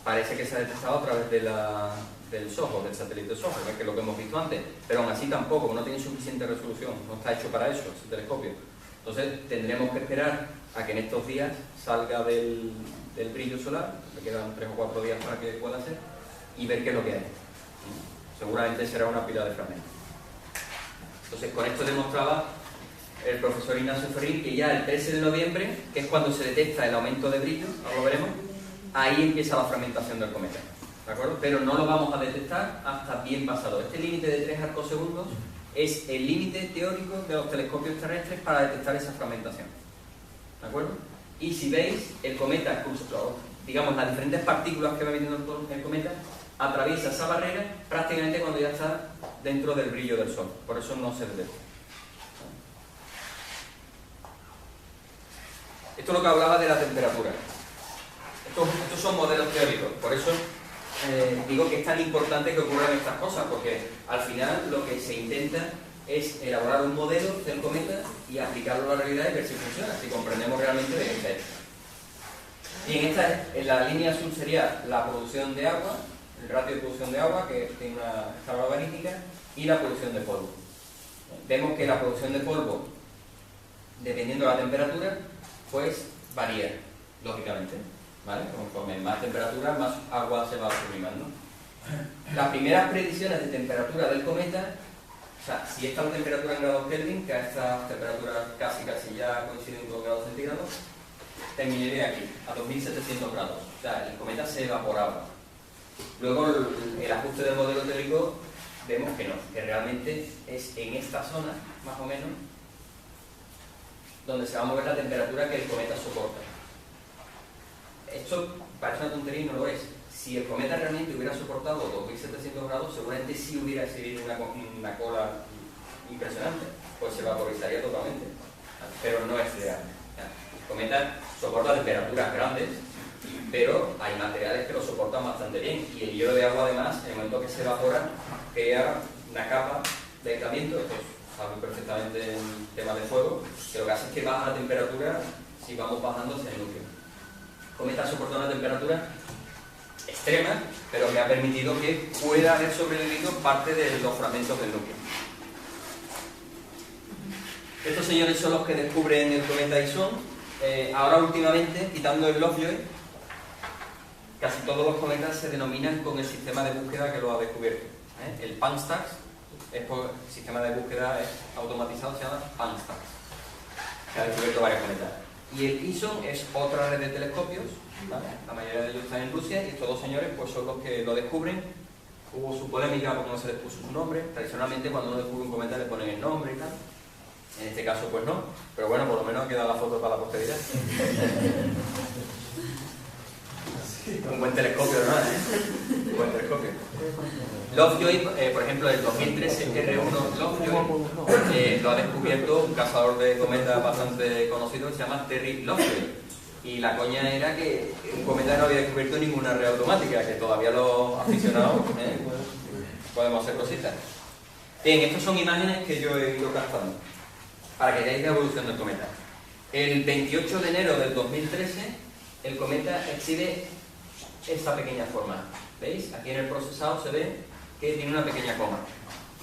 Parece que se ha detectado a través de del SOHO, del satélite SOHO, que es lo que hemos visto antes, pero aún así tampoco, no tiene suficiente resolución, no está hecho para eso, ese telescopio. Entonces tendremos que esperar a que en estos días salga del brillo solar, le quedan 3 o 4 días para que pueda ser, y ver qué es lo que hay. Seguramente será una pila de fragmentos. Entonces con esto demostraba el profesor Ignacio Ferrín que ya el 13 de noviembre, que es cuando se detecta el aumento de brillo, ahora lo veremos, ahí empieza la fragmentación del cometa. ¿De acuerdo? Pero no lo vamos a detectar hasta bien pasado. Este límite de 3 arcosegundos es el límite teórico de los telescopios terrestres para detectar esa fragmentación. ¿De acuerdo? Y si veis, el cometa, digamos, las diferentes partículas que va metiendo el cometa, atraviesa esa barrera prácticamente cuando ya está dentro del brillo del Sol. Por eso no se detecta. Esto es lo que hablaba de la temperatura. Estos son modelos teóricos. Por eso digo que es tan importante que ocurran estas cosas, porque al final lo que se intenta es elaborar un modelo del cometa y aplicarlo a la realidad y ver si funciona, si comprendemos realmente de qué está hecho. Y en la línea azul sería la producción de agua, el ratio de producción de agua, que tiene una escala logarítmica, y la producción de polvo. Vemos que la producción de polvo, dependiendo de la temperatura, pues varía, lógicamente. ¿Vale? Conforme más temperatura, más agua se va sublimando. Las primeras predicciones de temperatura del cometa, o sea, si esta es la temperatura en grados Kelvin, que a esta temperatura casi ya coinciden con grados centígrados, terminaría aquí, a 2700 grados. O sea, el cometa se evaporaba. Luego el ajuste del modelo teórico vemos que no, que realmente es en esta zona, más o menos, donde se va a mover la temperatura que el cometa soporta. Esto parece una tontería y no lo es. Si el cometa realmente hubiera soportado 2700 grados, seguramente sí hubiera exhibido una cola impresionante, pues se vaporizaría totalmente. Pero no es real. El cometa soporta temperaturas grandes, pero hay materiales que lo soportan bastante bien. Y el hielo de agua, además, en el momento que se evapora, crea una capa de aislamiento. Esto sabe perfectamente en temas de fuego, que lo que hace es que baja la temperatura si vamos bajando hacia el núcleo. El cometa soporta una temperatura extrema, pero que ha permitido que pueda haber sobrevivido parte de los fragmentos del núcleo. Estos señores son los que descubren el cometa Ison. Ahora últimamente, quitando el Lovejoy, casi todos los cometas se denominan con el sistema de búsqueda que lo ha descubierto. El PanStax, el sistema de búsqueda automatizado, se llama PanStax. Se ha descubierto varios cometas. Y el Ison es otra red de telescopios, ¿vale? La mayoría de ellos están en Rusia, y estos dos señores pues, son los que lo descubren. Hubo su polémica porque no se les puso su nombre. Tradicionalmente, cuando uno descubre un cometa le ponen el nombre y tal. En este caso pues no, pero bueno, por lo menos queda la foto para la posteridad. Un buen telescopio, ¿no? Un buen telescopio. Lovejoy, por ejemplo, el 2013 R1 Lovejoy lo ha descubierto un cazador de cometas bastante conocido que se llama Terry Lovejoy. Y la coña era que un cometa no había descubierto ninguna red automática, que todavía los aficionados podemos hacer cositas. Bien, estas son imágenes que yo he ido captando para que veáis la evolución del cometa. El 28 de enero del 2013, el cometa exhibe esta pequeña forma. ¿Veis? Aquí en el procesado se ve que tiene una pequeña coma.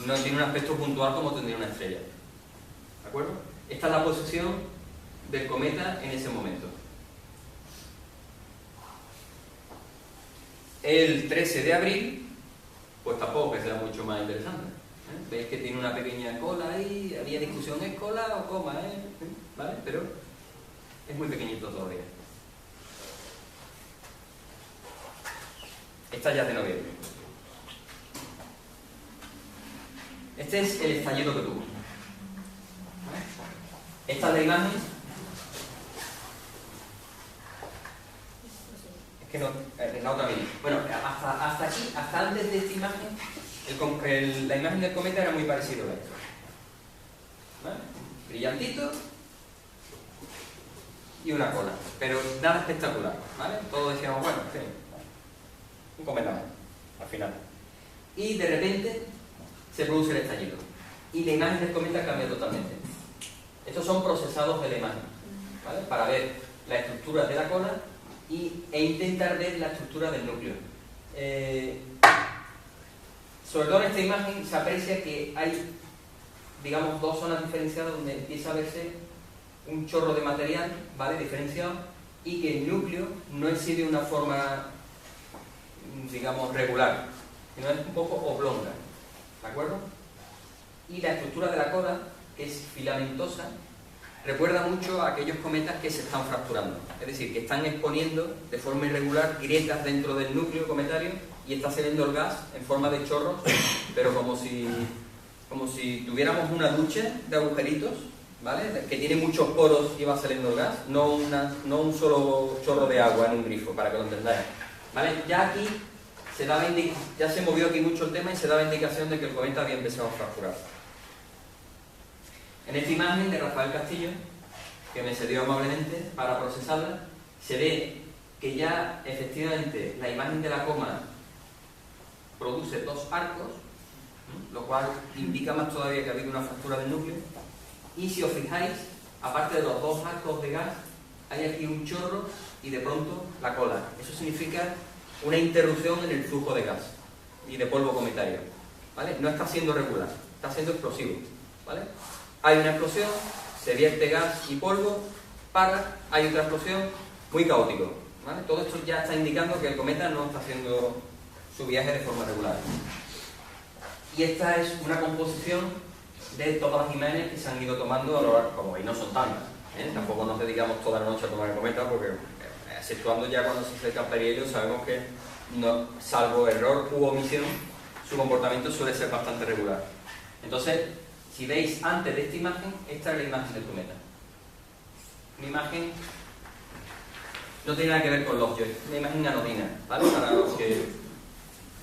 No tiene un aspecto puntual como tendría una estrella. ¿De acuerdo? Esta es la posición del cometa en ese momento. El 13 de abril, pues tampoco que sea mucho más interesante. Veis que tiene una pequeña cola ahí, había discusión, ¿es cola o coma? ¿Vale? Pero es muy pequeñito todavía. Esta ya es de noviembre. Este es el estallido que tuvo. Esta es la imagen. Es que no, la otra bien. Bueno, hasta aquí, hasta antes de esta imagen, la imagen del cometa era muy parecida a esto. ¿Vale? Brillantito y una cola, pero nada espectacular, ¿vale? Todos decíamos, bueno, en fin, un cometa más, al final. Y de repente se produce el estallido y la imagen del cometa cambia totalmente. Estos son procesados de la imagen, ¿vale? Para ver la estructura de la cola e intentar ver la estructura del núcleo. Sobre todo en esta imagen se aprecia que hay, digamos, dos zonas diferenciadas donde empieza a verse un chorro de material, ¿vale? Diferenciado, y que el núcleo no exhibe una forma, digamos, regular, sino es un poco oblonga, ¿de acuerdo? Y la estructura de la cola, que es filamentosa, recuerda mucho a aquellos cometas que se están fracturando, es decir, que están exponiendo de forma irregular grietas dentro del núcleo cometario y está saliendo el gas en forma de chorros, pero como si tuviéramos una ducha de agujeritos, ¿vale? Que tiene muchos poros y va saliendo el gas, no un solo chorro de agua en un grifo, para que lo entendáis, ¿vale? Ya aquí ya se movió aquí mucho el tema y se daba indicación de que el cometa había empezado a fracturar. En esta imagen de Rafael Castillo, que me cedió amablemente para procesarla, se ve que ya efectivamente la imagen de la coma produce dos arcos, lo cual indica más todavía que ha habido una fractura del núcleo. Y si os fijáis, aparte de los dos arcos de gas, hay aquí un chorro y de pronto la cola. Eso significa una interrupción en el flujo de gas y de polvo cometario, ¿vale? No está siendo regular, está siendo explosivo, ¿vale? Hay una explosión, se vierte gas y polvo, hay otra explosión, muy caótico, ¿vale? Todo esto ya está indicando que el cometa no está haciendo su viaje de forma regular. Y esta es una composición de todas las imágenes que se han ido tomando a lo largo, como y no son tantas, ¿eh? Tampoco nos dedicamos toda la noche a tomar el cometa porque, exceptuando ya cuando se acerca el perihelio, sabemos que, no, salvo error u omisión, su comportamiento suele ser bastante regular. Entonces, si veis antes de esta imagen, esta es la imagen del cometa. Una imagen no tiene nada que ver con Lovejoy, una imagen anodina, ¿vale? Para los que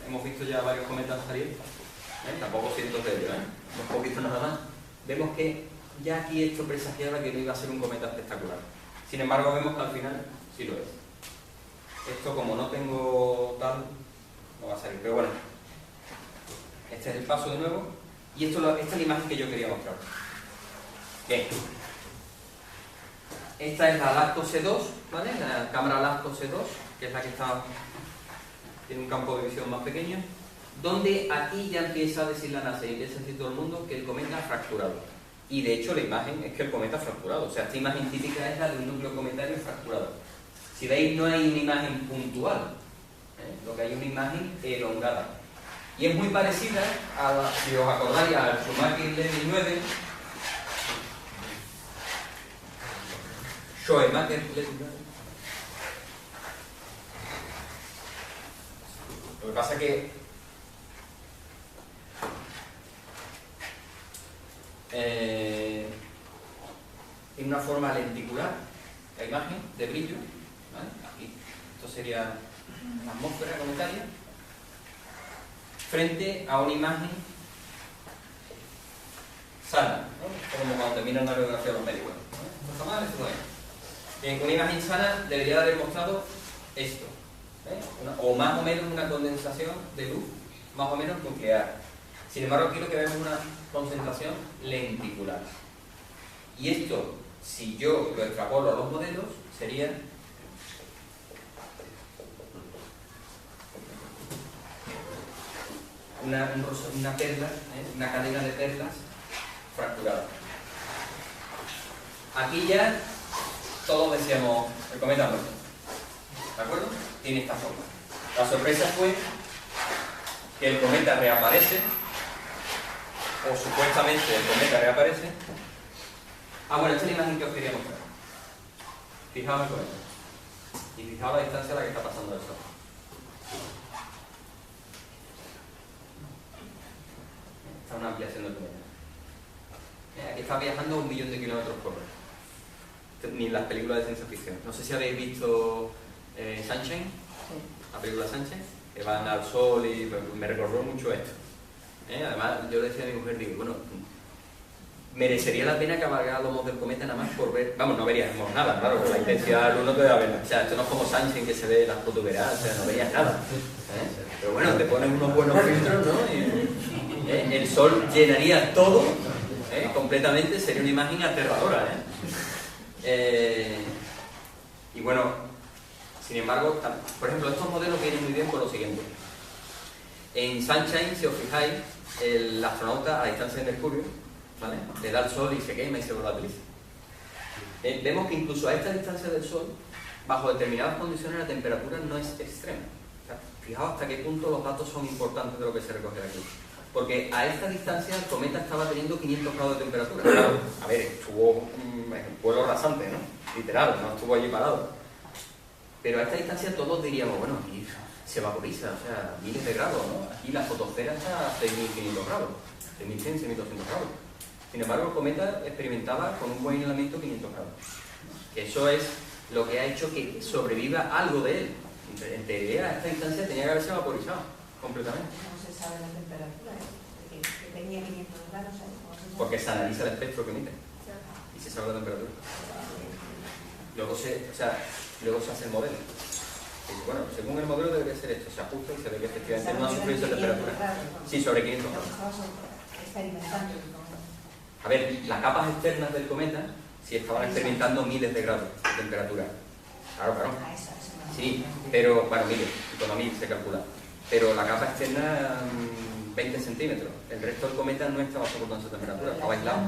hemos visto ya varios cometas salir, tampoco cientos de ellos, hemos poquito nada más. Vemos que ya aquí esto presagiaba que no iba a ser un cometa espectacular. Sin embargo, vemos que al final sí lo es. Esto como no tengo tal, no va a salir, pero bueno. Este es el paso de nuevo. Y esta es la imagen que yo quería mostrar. Bien. Esta es la LASCO C2, ¿vale? La cámara LASCO C2, que es la que tiene un campo de visión más pequeño, donde aquí ya empieza a decir la NASA y empieza a decir todo el mundo que el cometa ha fracturado. Y de hecho la imagen es que el cometa ha fracturado. O sea, esta imagen típica es la de un núcleo cometario fracturado. Si veis, no hay una imagen puntual, lo que hay es una imagen elongada. Y es muy parecida a la, si os acordáis, al Schumacher-Levy 9, Schumacher-Levy 9. Lo que pasa es que tiene una forma lenticular la imagen de brillo, ¿vale? Aquí, esto sería la atmósfera cometaria, frente a una imagen sana, ¿no? Como cuando termina una radiografía de los médicos, ¿no? ¿No está mal? Esto no es. Bien, una imagen sana debería haber mostrado esto, o más o menos una condensación de luz, más o menos nuclear. Sin embargo, quiero que veamos una concentración lenticular. Y esto, si yo lo extrapolo a los modelos, sería una perla, una cadena de perlas fracturada. Aquí ya todos decíamos, el cometa muerto. ¿De acuerdo? Tiene esta forma. La sorpresa fue que el cometa reaparece, o supuestamente el cometa reaparece. Ah, bueno, esta es la imagen que os quería mostrar. Fijaos el cometa. Y fijaos la distancia a la que está pasando el Sol. Está una ampliación del cometa. Aquí está viajando 1 millón de kilómetros por hora. Ni en las películas de ciencia ficción. No sé si habéis visto Sunshine, la película Sunshine, que van al Sol y me recordó mucho esto. Además, yo le decía a mi mujer, digo, bueno, merecería la pena cabalgar los lomos del cometa nada más por ver, vamos, no veríamos nada, claro, con la intensidad del luz no te da verla. O sea, esto no es como Sunshine que se ve las protuberancias, o sea, no verías nada. Pero bueno, te pones unos buenos filtros, ¿no? Y, el Sol llenaría todo, completamente, sería una imagen aterradora, y bueno, sin embargo, por ejemplo, estos modelos vienen muy bien por lo siguiente. En Sunshine, si os fijáis, el astronauta a la distancia de Mercurio, ¿vale?, le da el Sol y se quema y se volatiliza. Vemos que incluso a esta distancia del Sol, bajo determinadas condiciones, la temperatura no es extrema. O sea, fijaos hasta qué punto los datos son importantes de lo que se recoge aquí. Porque a esta distancia el cometa estaba teniendo 500 grados de temperatura. Claro, a ver, estuvo en vuelo rasante, ¿no? Literal, no estuvo allí parado. Pero a esta distancia todos diríamos, bueno, aquí se vaporiza, o sea, miles de grados, ¿no? Aquí la fotosfera está a 6.500 grados, 6.100, 6.200 grados. Sin embargo, el cometa experimentaba con un buen aislamiento 500 grados. Eso es lo que ha hecho que sobreviva algo de él. En teoría, a esta distancia tenía que haberse vaporizado completamente. No se sabe la temperatura, que tenía 500 grados. Porque se analiza el espectro que emite y se sabe la temperatura. Luego se hace el modelo. Y bueno, según el modelo debería ser esto, se ajusta y se ve que efectivamente no ha sufrido esa temperatura. Sí, sobre 500 grados. A ver, las capas externas del cometa sí estaban experimentando miles de grados de temperatura. Claro, claro. Sí, pero, bueno, miles, y con 1000 se calcula. Pero la capa externa, 20 centímetros. El resto del cometa no estaba soportando esa temperatura, estaba aislado.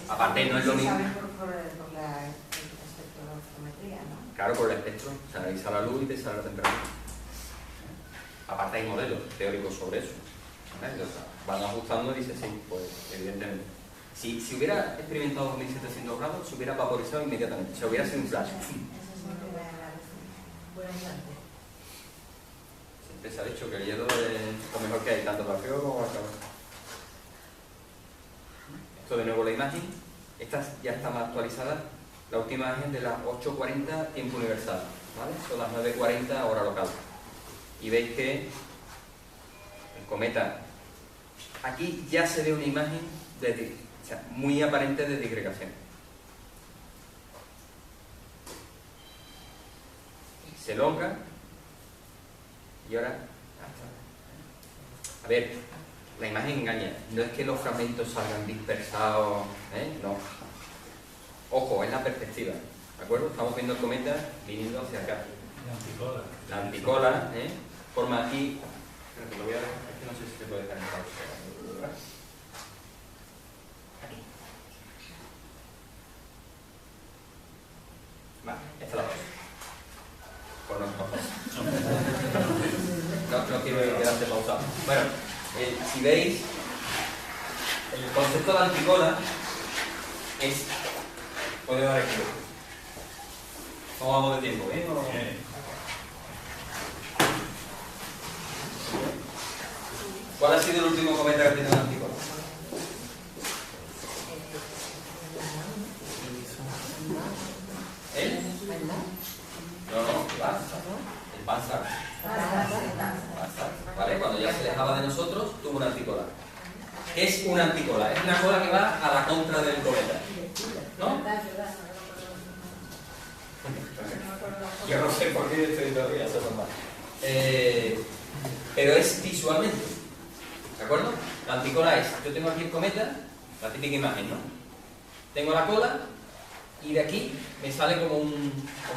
Aparte, no es lo mismo. Por la espectrometría, ¿no? Claro, por el espectro, se analiza la luz y te sale la temperatura. Aparte hay modelos teóricos sobre eso. Van ajustando y dice, sí, pues evidentemente. Si hubiera experimentado 2700 grados, se hubiera vaporizado inmediatamente. Se hubiera sido un flash. Siempre se ha dicho que el hielo es lo mejor que hay, tanto para frío como para calor. Esto de nuevo la imagen. Esta ya está más actualizada. La última imagen de las 8:40 tiempo universal, ¿vale? Son las 9:40 hora local. Y veis que el cometa, aquí ya se ve una imagen muy aparente de disgregación. se elonga y ahora... A ver, la imagen engaña. No es que los fragmentos salgan dispersados, no. Ojo, es la perspectiva, ¿de acuerdo? Estamos viendo el cometa viniendo hacia acá. La anticola, forma aquí... Pero que lo voy a ver, es que no sé si se puede dejar en pausa. Aquí. Vale, esta es la pausa. Por no quiero quedarse pausado. Bueno, si veis, el concepto de anticola es... Puedo dar aquí. ¿Cómo vamos de tiempo? ¿Bien o no? ¿Cuál ha sido el último cometa que ha tenido una anticola? ¿El? No, el Pan-SAR. ¿Vale? Cuando ya se alejaba de nosotros, tuvo una anticola. ¿Qué es una anticola? Es una cola que va a la contra del cometa. ¿No? Yo no sé por qué estoy todavía, eso es normal. Pero es visualmente. ¿De acuerdo? La anticola es, yo tengo aquí el cometa, la típica imagen, ¿no? Tengo la cola y de aquí me sale como un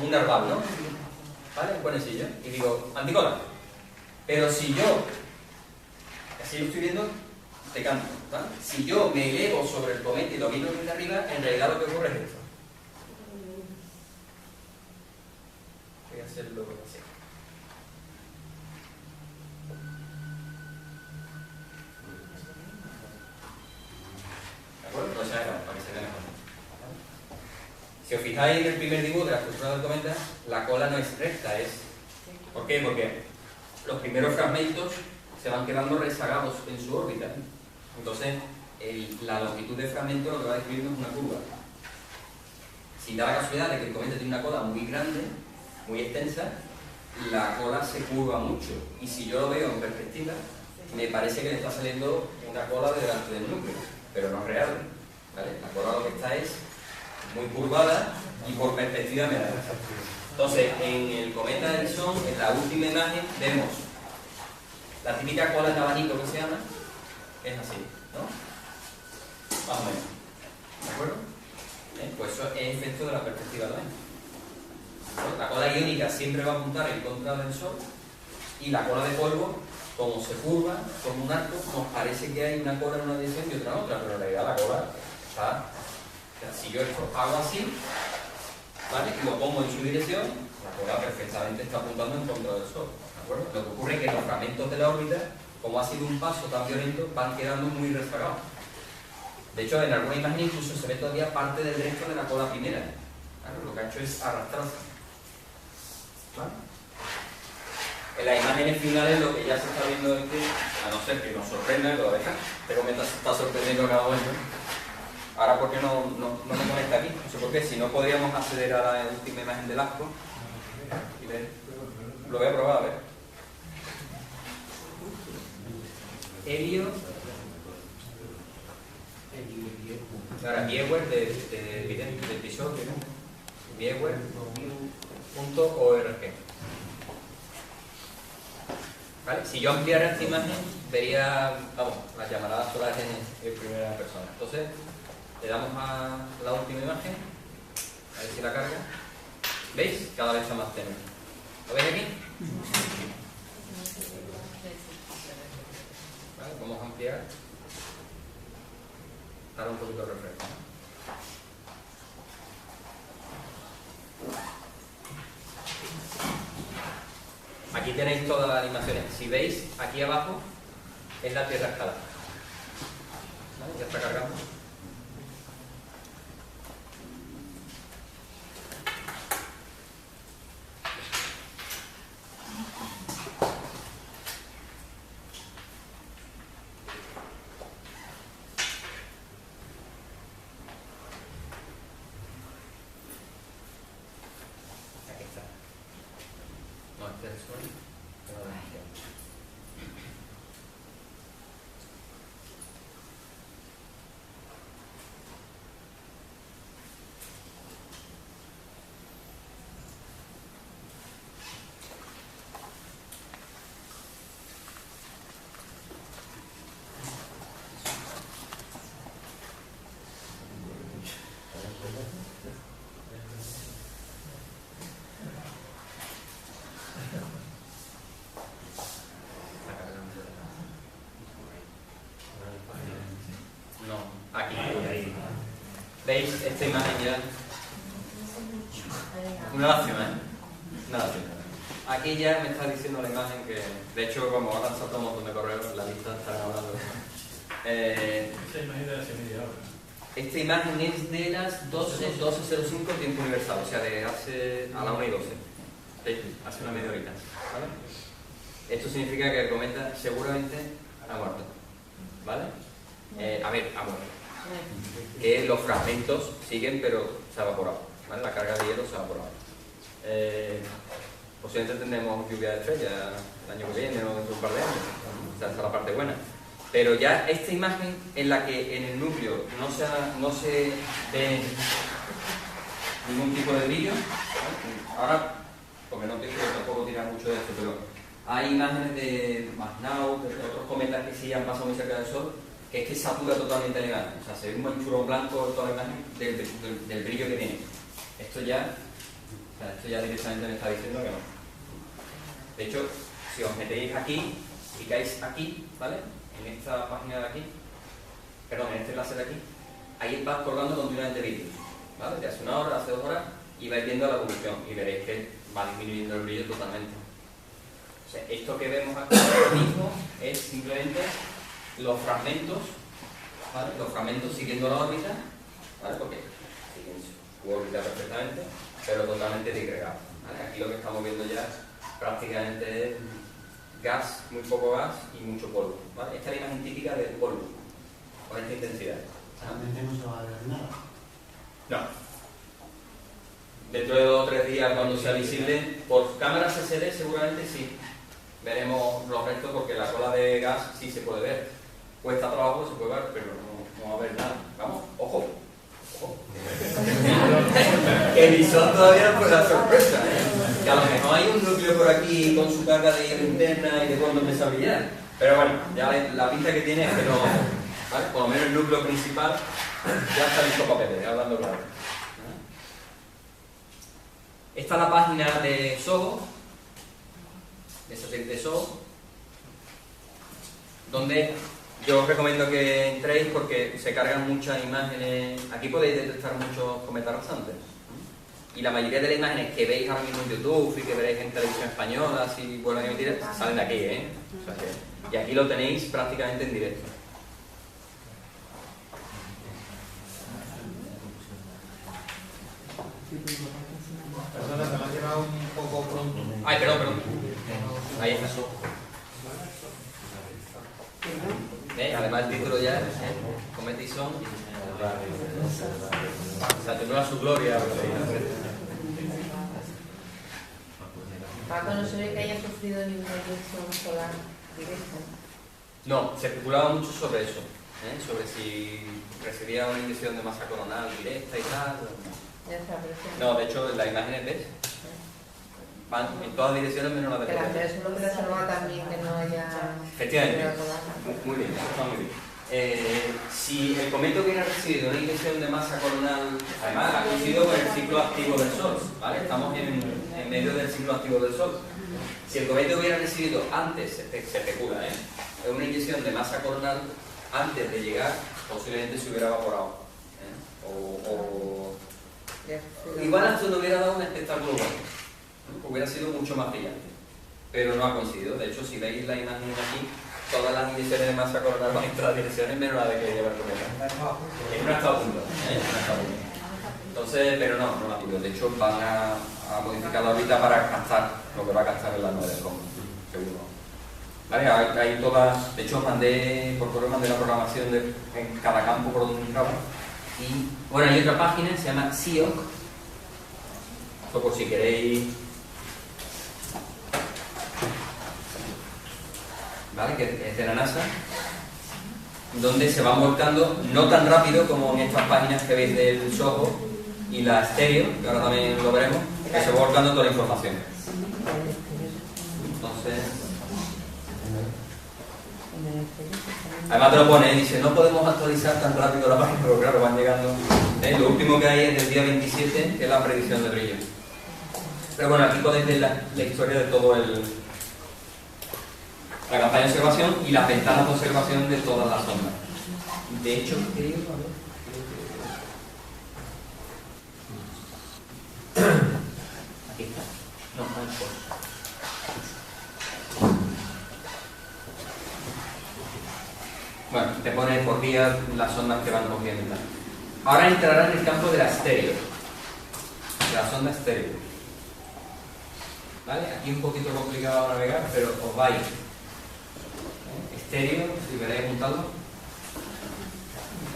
narval, ¿no? ¿Vale? Un cuernecillo. Y digo, anticola. Pero si yo, así lo estoy viendo, te canto, ¿vale? Si yo me elevo sobre el cometa y lo miro desde arriba, en realidad lo que ocurre es esto. Voy a hacerlo así. ¿De acuerdo? No se haga, para que se vea mejor. Si os fijáis en el primer dibujo de la estructura del cometa, la cola no es recta, es... ¿Por qué? Porque los primeros fragmentos se van quedando rezagados en su órbita. Entonces, la longitud del fragmento lo que va describiendo es una curva. Si da la casualidad de que el cometa tiene una cola muy grande, muy extensa, la cola se curva mucho. Y si yo lo veo en perspectiva, me parece que le está saliendo una cola de delante del núcleo, pero no es real, ¿vale? La cola lo que está es muy curvada y por perspectiva me da. Entonces, en el cometa de Edison, en la última imagen, vemos la típica cola de abanico que se llama, es así, ¿no? Más o menos. ¿De acuerdo? Pues eso es efecto de la perspectiva también. La cola iónica siempre va a apuntar en contra del Sol y la cola de polvo, como se curva como un arco, nos parece que hay una cola en una dirección y otra en otra, pero en realidad la cola está... O sea, si yo esto hago así, ¿vale? Y lo pongo en su dirección, la cola perfectamente está apuntando en contra del Sol, ¿de acuerdo? Lo que ocurre es que los fragmentos de la órbita, como ha sido un paso tan violento, van quedando muy rezagados. De hecho, en alguna imagen incluso se ve todavía parte del resto de la cola primera. ¿Vale? Lo que ha hecho es arrastrarse. ¿Vale? En las imágenes finales lo que ya se está viendo es que, a no ser que nos sorprenda, lo deja, este cometa se está sorprendiendo a cada momento. Ahora, ¿por qué no me conecta aquí? No sé por qué, si no podríamos acceder a la última imagen del asco y ver. Lo voy a probar, a ver. Helio. Ahora, Viewer del episodio, ¿no? Viewer.org. ¿Vale? Si yo ampliara esta imagen, vería, vamos, las llamaradas solares en primera persona. Entonces, le damos a la última imagen, a ver si la carga. ¿Veis? Cada vez está más tenue. ¿Lo veis aquí? ¿Vale? Vamos a ampliar. Dar un poquito de refresco. Aquí tenéis todas las animaciones. Si veis, aquí abajo es la Tierra escalada. ¿Vale? Ya está cargando. ¿Veis esta imagen ya? Una lástima, ¿eh? Una lástima. Aquí ya me está diciendo la imagen que, de hecho, como ahora han saltado un montón de correos, en la lista estarán hablando. Esa imagen de hace media hora. Esta imagen es de las 12:05 tiempo universal, o sea, de hace a las 1:12. Sí, hace una media horita. ¿Vale? Esto significa que el cometa seguramente ha muerto. ¿Vale? Ha muerto. Que los fragmentos siguen, pero se ha evaporado. ¿Vale? La carga de hielo se ha evaporado. Posiblemente tendremos lluvia de estrellas el año que viene o dentro de un par de años. O sea, esta es la parte buena. Pero ya esta imagen en la que en el núcleo no se ve ningún tipo de brillo, ¿vale? Ahora, porque no te quiero tampoco tirar mucho de esto, pero hay imágenes de Magnau, de otros cometas que sí han pasado muy cerca del Sol, que es que satura totalmente la imagen. O sea, se ve un manchurón blanco toda la imagen del brillo que tiene. Esto ya directamente me está diciendo que no. De hecho, si os metéis aquí, clicáis aquí, ¿vale? En esta página de aquí, perdón, en este enlace de aquí, ahí va colgando continuamente vídeos, ¿vale? De hace una hora, hace 2 horas, y vais viendo la evolución y veréis que va disminuyendo el brillo totalmente. O sea, esto que vemos aquí ahora mismo es simplemente los fragmentos, ¿vale? Los fragmentos siguiendo la órbita, ¿vale? Porque siguen su órbita perfectamente, pero totalmente disgregados, ¿vale? Aquí lo que estamos viendo ya prácticamente es gas, muy poco gas y mucho polvo, ¿vale? Esta es la imagen típica del polvo, con esta intensidad. Realmente no se va a ver nada. No. Dentro de 2 o 3 días, cuando sea visible, por cámaras SD seguramente sí. Veremos los restos porque la cola de gas sí se puede ver. Cuesta trabajo, se puede ver, pero no va a haber nada. Vamos, ojo. El visor todavía no fue la sorpresa, ¿eh? Que a lo mejor hay un núcleo por aquí con su carga de hielo interna y de cuando empieza a brillar. Pero bueno, ya la pinta que tiene es que no, ¿vale? Por lo menos el núcleo principal ya está listo para papeles, hablando claro. Esta es la página de SOHO, de satélite de SOHO, donde yo os recomiendo que entréis porque se cargan muchas imágenes. Aquí podéis detectar muchos cometas rasantes. Y la mayoría de las imágenes que veis ahora mismo en YouTube y que veréis en televisión española, si vuelven a emitir, salen de aquí, ¿eh? O sea y aquí lo tenéis prácticamente en directo. Perdona, que me ha llevado un poco pronto. Ay, perdón. Ahí está. Además el título ya es Cometa y Son. O sea, tendrá su gloria. Paco, no se ve que haya sufrido ninguna inyección solar directa. No, se especulaba mucho sobre eso, sobre si recibía una inyección de masa coronal directa y tal. Ya está, pero sí. No, de hecho, las imágenes, ¿ves? Van en todas direcciones menos la de Que la Andrea solo preserva también que no haya... Efectivamente. Muy bien, eso está muy bien. Si el cometa hubiera recibido una inyección de masa coronal, además ha coincidido con el ciclo activo del Sol, ¿vale? Estamos en medio del ciclo activo del Sol. Si el cometa hubiera recibido antes, se especula, una inyección de masa coronal antes de llegar, posiblemente se hubiera evaporado. Igual esto no hubiera dado un espectáculo bueno. Hubiera sido mucho más brillante, pero no ha coincidido. De hecho, si veis la imagen aquí, todas las inyecciones de masa coronal van en todas las direcciones menos la de que lleva el cometa. No está a punto, Entonces, pero no la pido. De hecho, van a modificar la órbita para captar lo que va a captar en la nube del cometa, seguro. Vale, hay todas. De hecho, por correo mandé la programación en cada campo por donde entraba. Y bueno, hay otra página, se llama SIOC. Esto por si queréis. ¿Vale? Que es de la NASA, donde se van volcando, no tan rápido como en estas páginas que veis del SOHO y la Stereo, que ahora también lo veremos, que se va volcando toda la información. Entonces, además te lo pone, dice, no podemos actualizar tan rápido la página, pero claro, van llegando. Lo último que hay es del día 27, que es la predicción de brillo. Pero bueno, aquí podéis ver la historia de todo la campaña de observación y las ventanas de observación de todas las ondas. De hecho, creo Bueno, te pone por día las ondas que van cogiendo y tal. Ahora entrará en el campo de la estéreo. De las ondas estéreo. ¿Vale? Aquí un poquito complicado navegar, pero os vais. Estéreo, si queréis apuntarlo.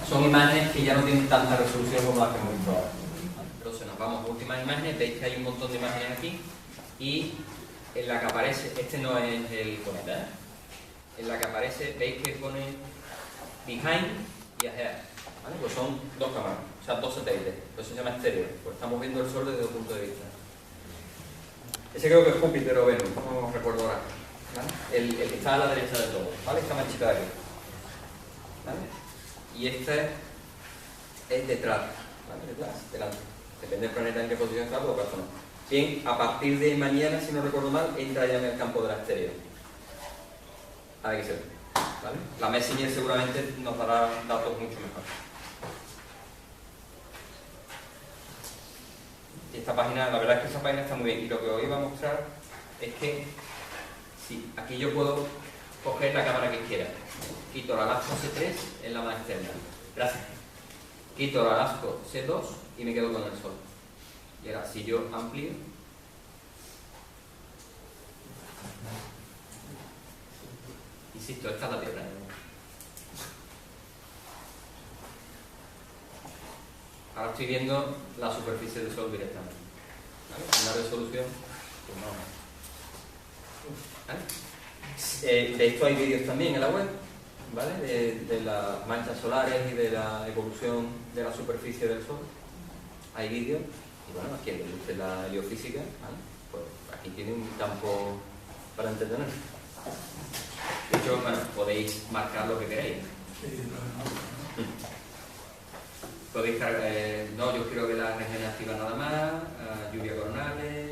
Son imágenes que ya no tienen tanta resolución como las que hemos visto ahora. Entonces nos vamos a últimas imágenes, veis que hay un montón de imágenes aquí y en la que aparece, este no es el cometa, ¿eh? En la que aparece, veis que pone behind y ahead, ¿vale? Pues son dos cámaras, o sea, dos satélites, por eso se llama estéreo, pues estamos viendo el Sol desde otro punto de vista. Ese creo que es Júpiter o Venus, no recuerdo ahora, ¿vale? El que está a la derecha de todo, ¿vale? Esta manchita de aquí, ¿vale? Y este es detrás, ¿vale? Detrás, delante. Depende del planeta en qué posición está, por lo caso no. Bien, a partir de mañana, si no recuerdo mal, entra ya en el campo de la estéreo. A ver qué se ve, ¿vale? La Messenger seguramente nos dará datos mucho mejor. Y esta página, la verdad es que esta página está muy bien. Y lo que os iba a mostrar es que, sí, aquí yo puedo coger la cámara que quiera. Quito la Alasco C3 en la más externa. Gracias. Quito la Alasco C2 y me quedo con el Sol. Y ahora, si yo amplío, insisto, esta es la Tierra. Ahora estoy viendo la superficie del Sol directamente. ¿Vale? Una resolución, pues no. ¿Vale? De esto hay vídeos también en la web, ¿vale? De las manchas solares y de la evolución de la superficie del Sol. Hay vídeos. Y bueno, a quien le guste la heliofísica, ¿vale? Pues aquí tiene un campo para entretener. De hecho, bueno, podéis marcar lo que queréis. Podéis cargar, no, yo quiero que la región activa nada más, lluvia coronales,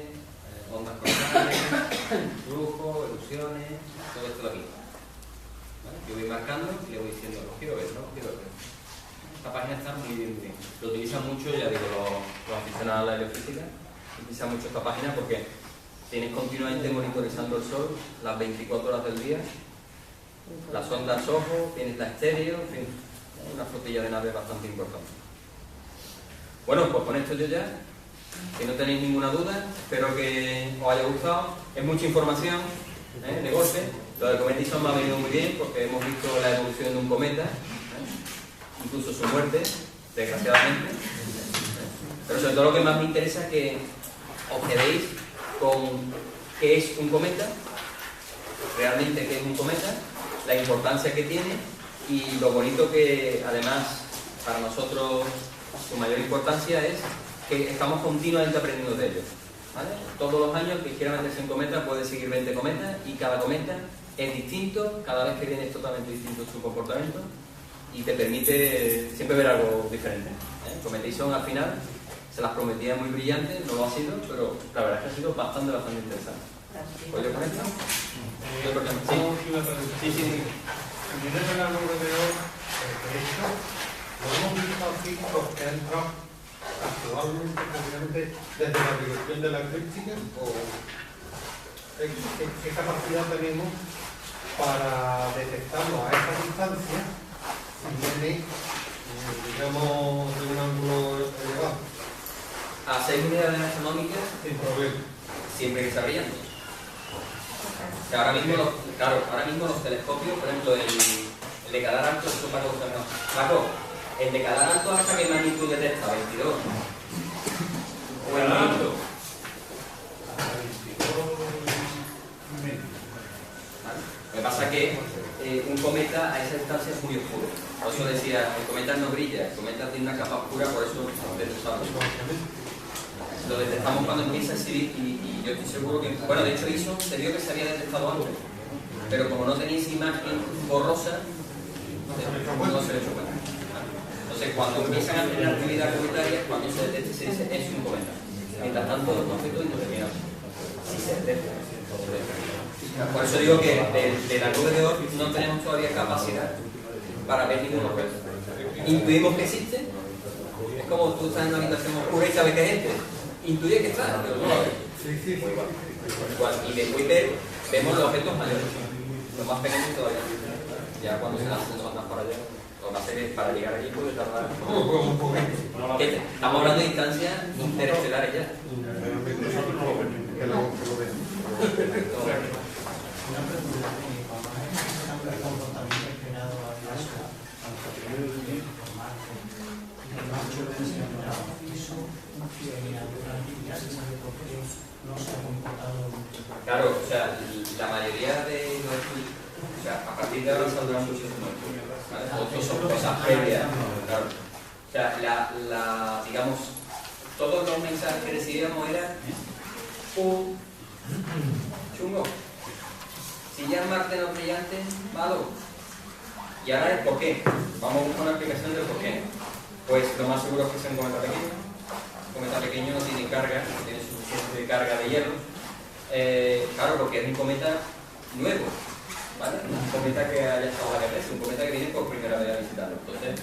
ondas coronales, flujo, erupciones, todo esto de aquí. ¿Vale? Yo voy marcando y le voy diciendo, lo quiero ver, no lo quiero ver. Esta página está muy bien, muy bien. Lo utilizan mucho, ya digo, los aficionados a la heliofísica, utilizan mucho esta página porque tienes continuamente monitorizando el Sol las 24 horas del día, las ondas ojo, tienes la estéreo, en fin, una flotilla de naves bastante importante. Bueno, pues con esto yo ya, si no tenéis ninguna duda, espero que os haya gustado. Es mucha información, de golpe. Lo del cometa Ison me ha venido muy bien porque hemos visto la evolución de un cometa, incluso su muerte, desgraciadamente. Pero sobre todo lo que más me interesa es que os quedéis con qué es un cometa, realmente qué es un cometa, la importancia que tiene y lo bonito que además para nosotros su mayor importancia es que estamos continuamente aprendiendo de ellos, ¿vale? Todos los años que quiera meterse en cometa puede seguir 20 cometas y cada cometa es distinto, cada vez que viene es totalmente distinto su comportamiento y te permite siempre ver algo diferente. Cometa Ison al final se las prometía muy brillantes, no lo ha sido, pero la verdad es que ha sido bastante interesante. ¿Puedo yo con esto? Sí. Viene en algo de esto, lo hemos visto aquí porque ha entrado actualmente, prácticamente desde la dirección de la eclíptica, o qué capacidad tenemos para detectarlo a esa distancia si viene, digamos, de un ángulo elevado. A 6 unidades astronómicas, Sin problema. siempre que sea brillante. O sea, ahora mismo los telescopios, por ejemplo, el de Calar Alto, eso Paco, Paco, el de Calar Alto hasta qué magnitud detecta, 22. O el Alto. Lo que pasa es que un cometa a esa distancia es muy oscuro. Por eso decía, el cometa no brilla, el cometa tiene una capa oscura, por eso lo detectamos cuando empieza a exhibir y yo estoy seguro que, bueno, de hecho Ison se vio que se había detectado antes, pero como no tenía esa imagen borrosa, no se le echó cuenta. Entonces, cuando empiezan a tener actividad cometaria, cuando se detecta se dice es un cometa. Mientras tanto, los objetos indeterminados. Si se detecta. Por eso digo que de la nube de Oort no tenemos todavía capacidad para ver ningún objeto. Intuimos que existe, es como tú estás en una habitación oscura y sabes que hay gente. Intuye que está, pero no lo ves. Igual, y después vemos los objetos mayores, los más pequeños todavía. Ya cuando se lancen los otros para allá, lo que pasa es que para llegar allí puede tardar. Un poquito. Estamos hablando de distancias interestelares ya. Que lo vean. Una pregunta técnica, cuando hay un cambio de comportamiento esperado a diverso, tanto a nivel informal y el macho desencadenado, eso funcionaría durante y ya se sabe por qué no se ha comportado. Claro, o sea, la mayoría de los estudios, o sea, a partir de ahora saldrán muchísimo, ¿vale? Otros son cosas previas, claro. O sea, digamos, todos los mensajes que recibíamos eran chungo. Si ya es Marte no brillante, malo. Y ahora es por qué. Vamos a buscar una explicación del por qué. Pues lo más seguro es que sea un cometa pequeño. Un cometa pequeño no tiene carga, no tiene suficiente carga de hierro. Claro, porque es un cometa nuevo, ¿vale? Un cometa que haya estado varias veces, un cometa que viene por primera vez a visitarlo. Entonces,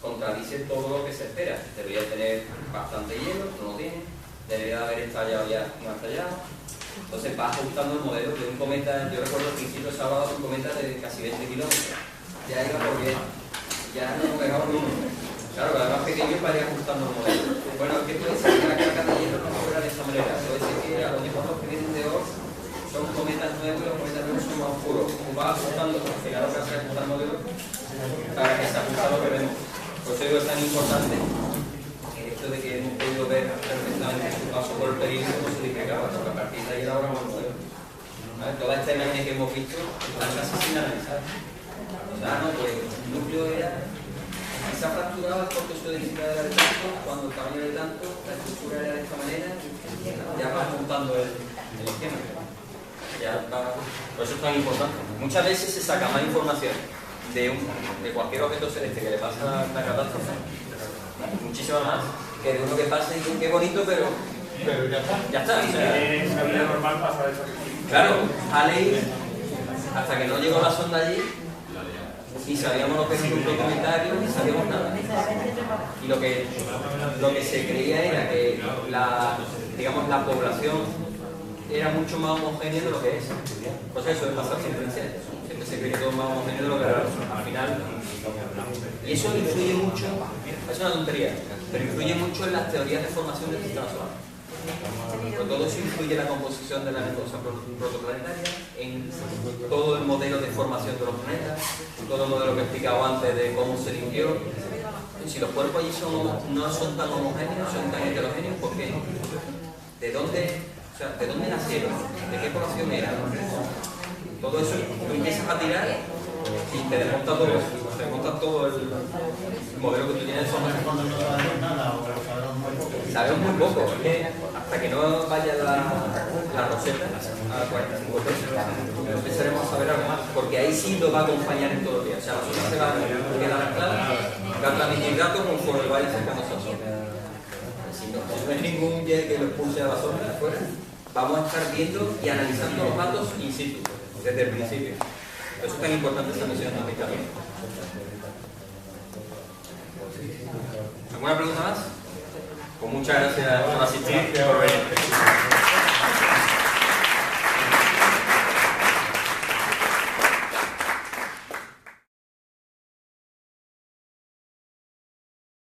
contradice todo lo que se espera. Debería tener bastante hielo, no lo tiene. Debería haber estallado ya, no ha estallado. Entonces va ajustando el modelo de un cometa. Yo recuerdo al principio se hablaba de un cometa de casi 20 kilómetros. Ya iba por bien, ya no pegaba un número. Claro, cada más pequeño va a ir ajustando el modelo. Bueno, ¿qué puede ser que la carga de hierro no fuera de esta manera? Puede ser que a lo mejor los que vienen de Oort son cometas nuevos y los cometas nuevos son más oscuros. Va ajustando, al final lo que hace es ajustar el modelo para que se ajuste lo que vemos. Por eso digo, es tan importante el hecho de que hemos podido ver perfectamente su paso por el perímetro como se disgregaba, porque a partir de ahí elaboramos el modelo. ¿Vale? Todas estas imágenes que hemos visto están casi sin analizar. O sea, no, pues el núcleo era, se ha fracturado porque su densidad era de tanto, cuando el tamaño era de tanto, la estructura era de esta manera, ya va montando el esquema. Ya va, por eso es tan importante. Muchas veces se saca más información de cualquier objeto celeste que le pasa una catástrofe, muchísimo más, que de uno que pasa y qué bonito, pero ya está. Ya está. O sea, En la vida normal pasa eso. claro, Halley, hasta que no llegó la sonda allí, ni sabíamos lo que era un documentario, ni sabíamos nada. Y lo que se creía era que digamos, la población era mucho más homogénea de lo que es. Pues eso es pasar siempre en serio. Siempre se cree que todo es más homogéneo de lo que era. Al final, y eso influye mucho, es una tontería, pero influye mucho en las teorías de formación del sistema solar. Por todo eso influye en la composición de la nebulosa protoplanetaria, en todo el modelo de formación de los planetas, todo el modelo que he explicado antes de cómo se limpió. Si los cuerpos allí no son tan homogéneos, son tan heterogéneos, ¿por qué? ¿De dónde nacieron? ¿De qué población eran? Todo eso tú empiezas a tirar y te desmonta todo eso. Te desmonta todo el modelo que tú tienes de formación. Cuando no sabemos nada o sabemos muy poco. Sabemos muy poco, es que hasta que no vaya la roseta a 45 pesos, no empezaremos a saber algo más, porque ahí sí lo va a acompañar en todo el día. O sea, la roseta se va a quedar anclada, va a transmitir datos conforme vaya acercándose a nosotros. Si no hay ningún jet que lo expulse a la zona de afuera, vamos a estar viendo y analizando los datos in situ, desde el principio. Por eso es tan importante esta misión también. ¿Alguna pregunta más? Pues muchas gracias por asistir y por venir.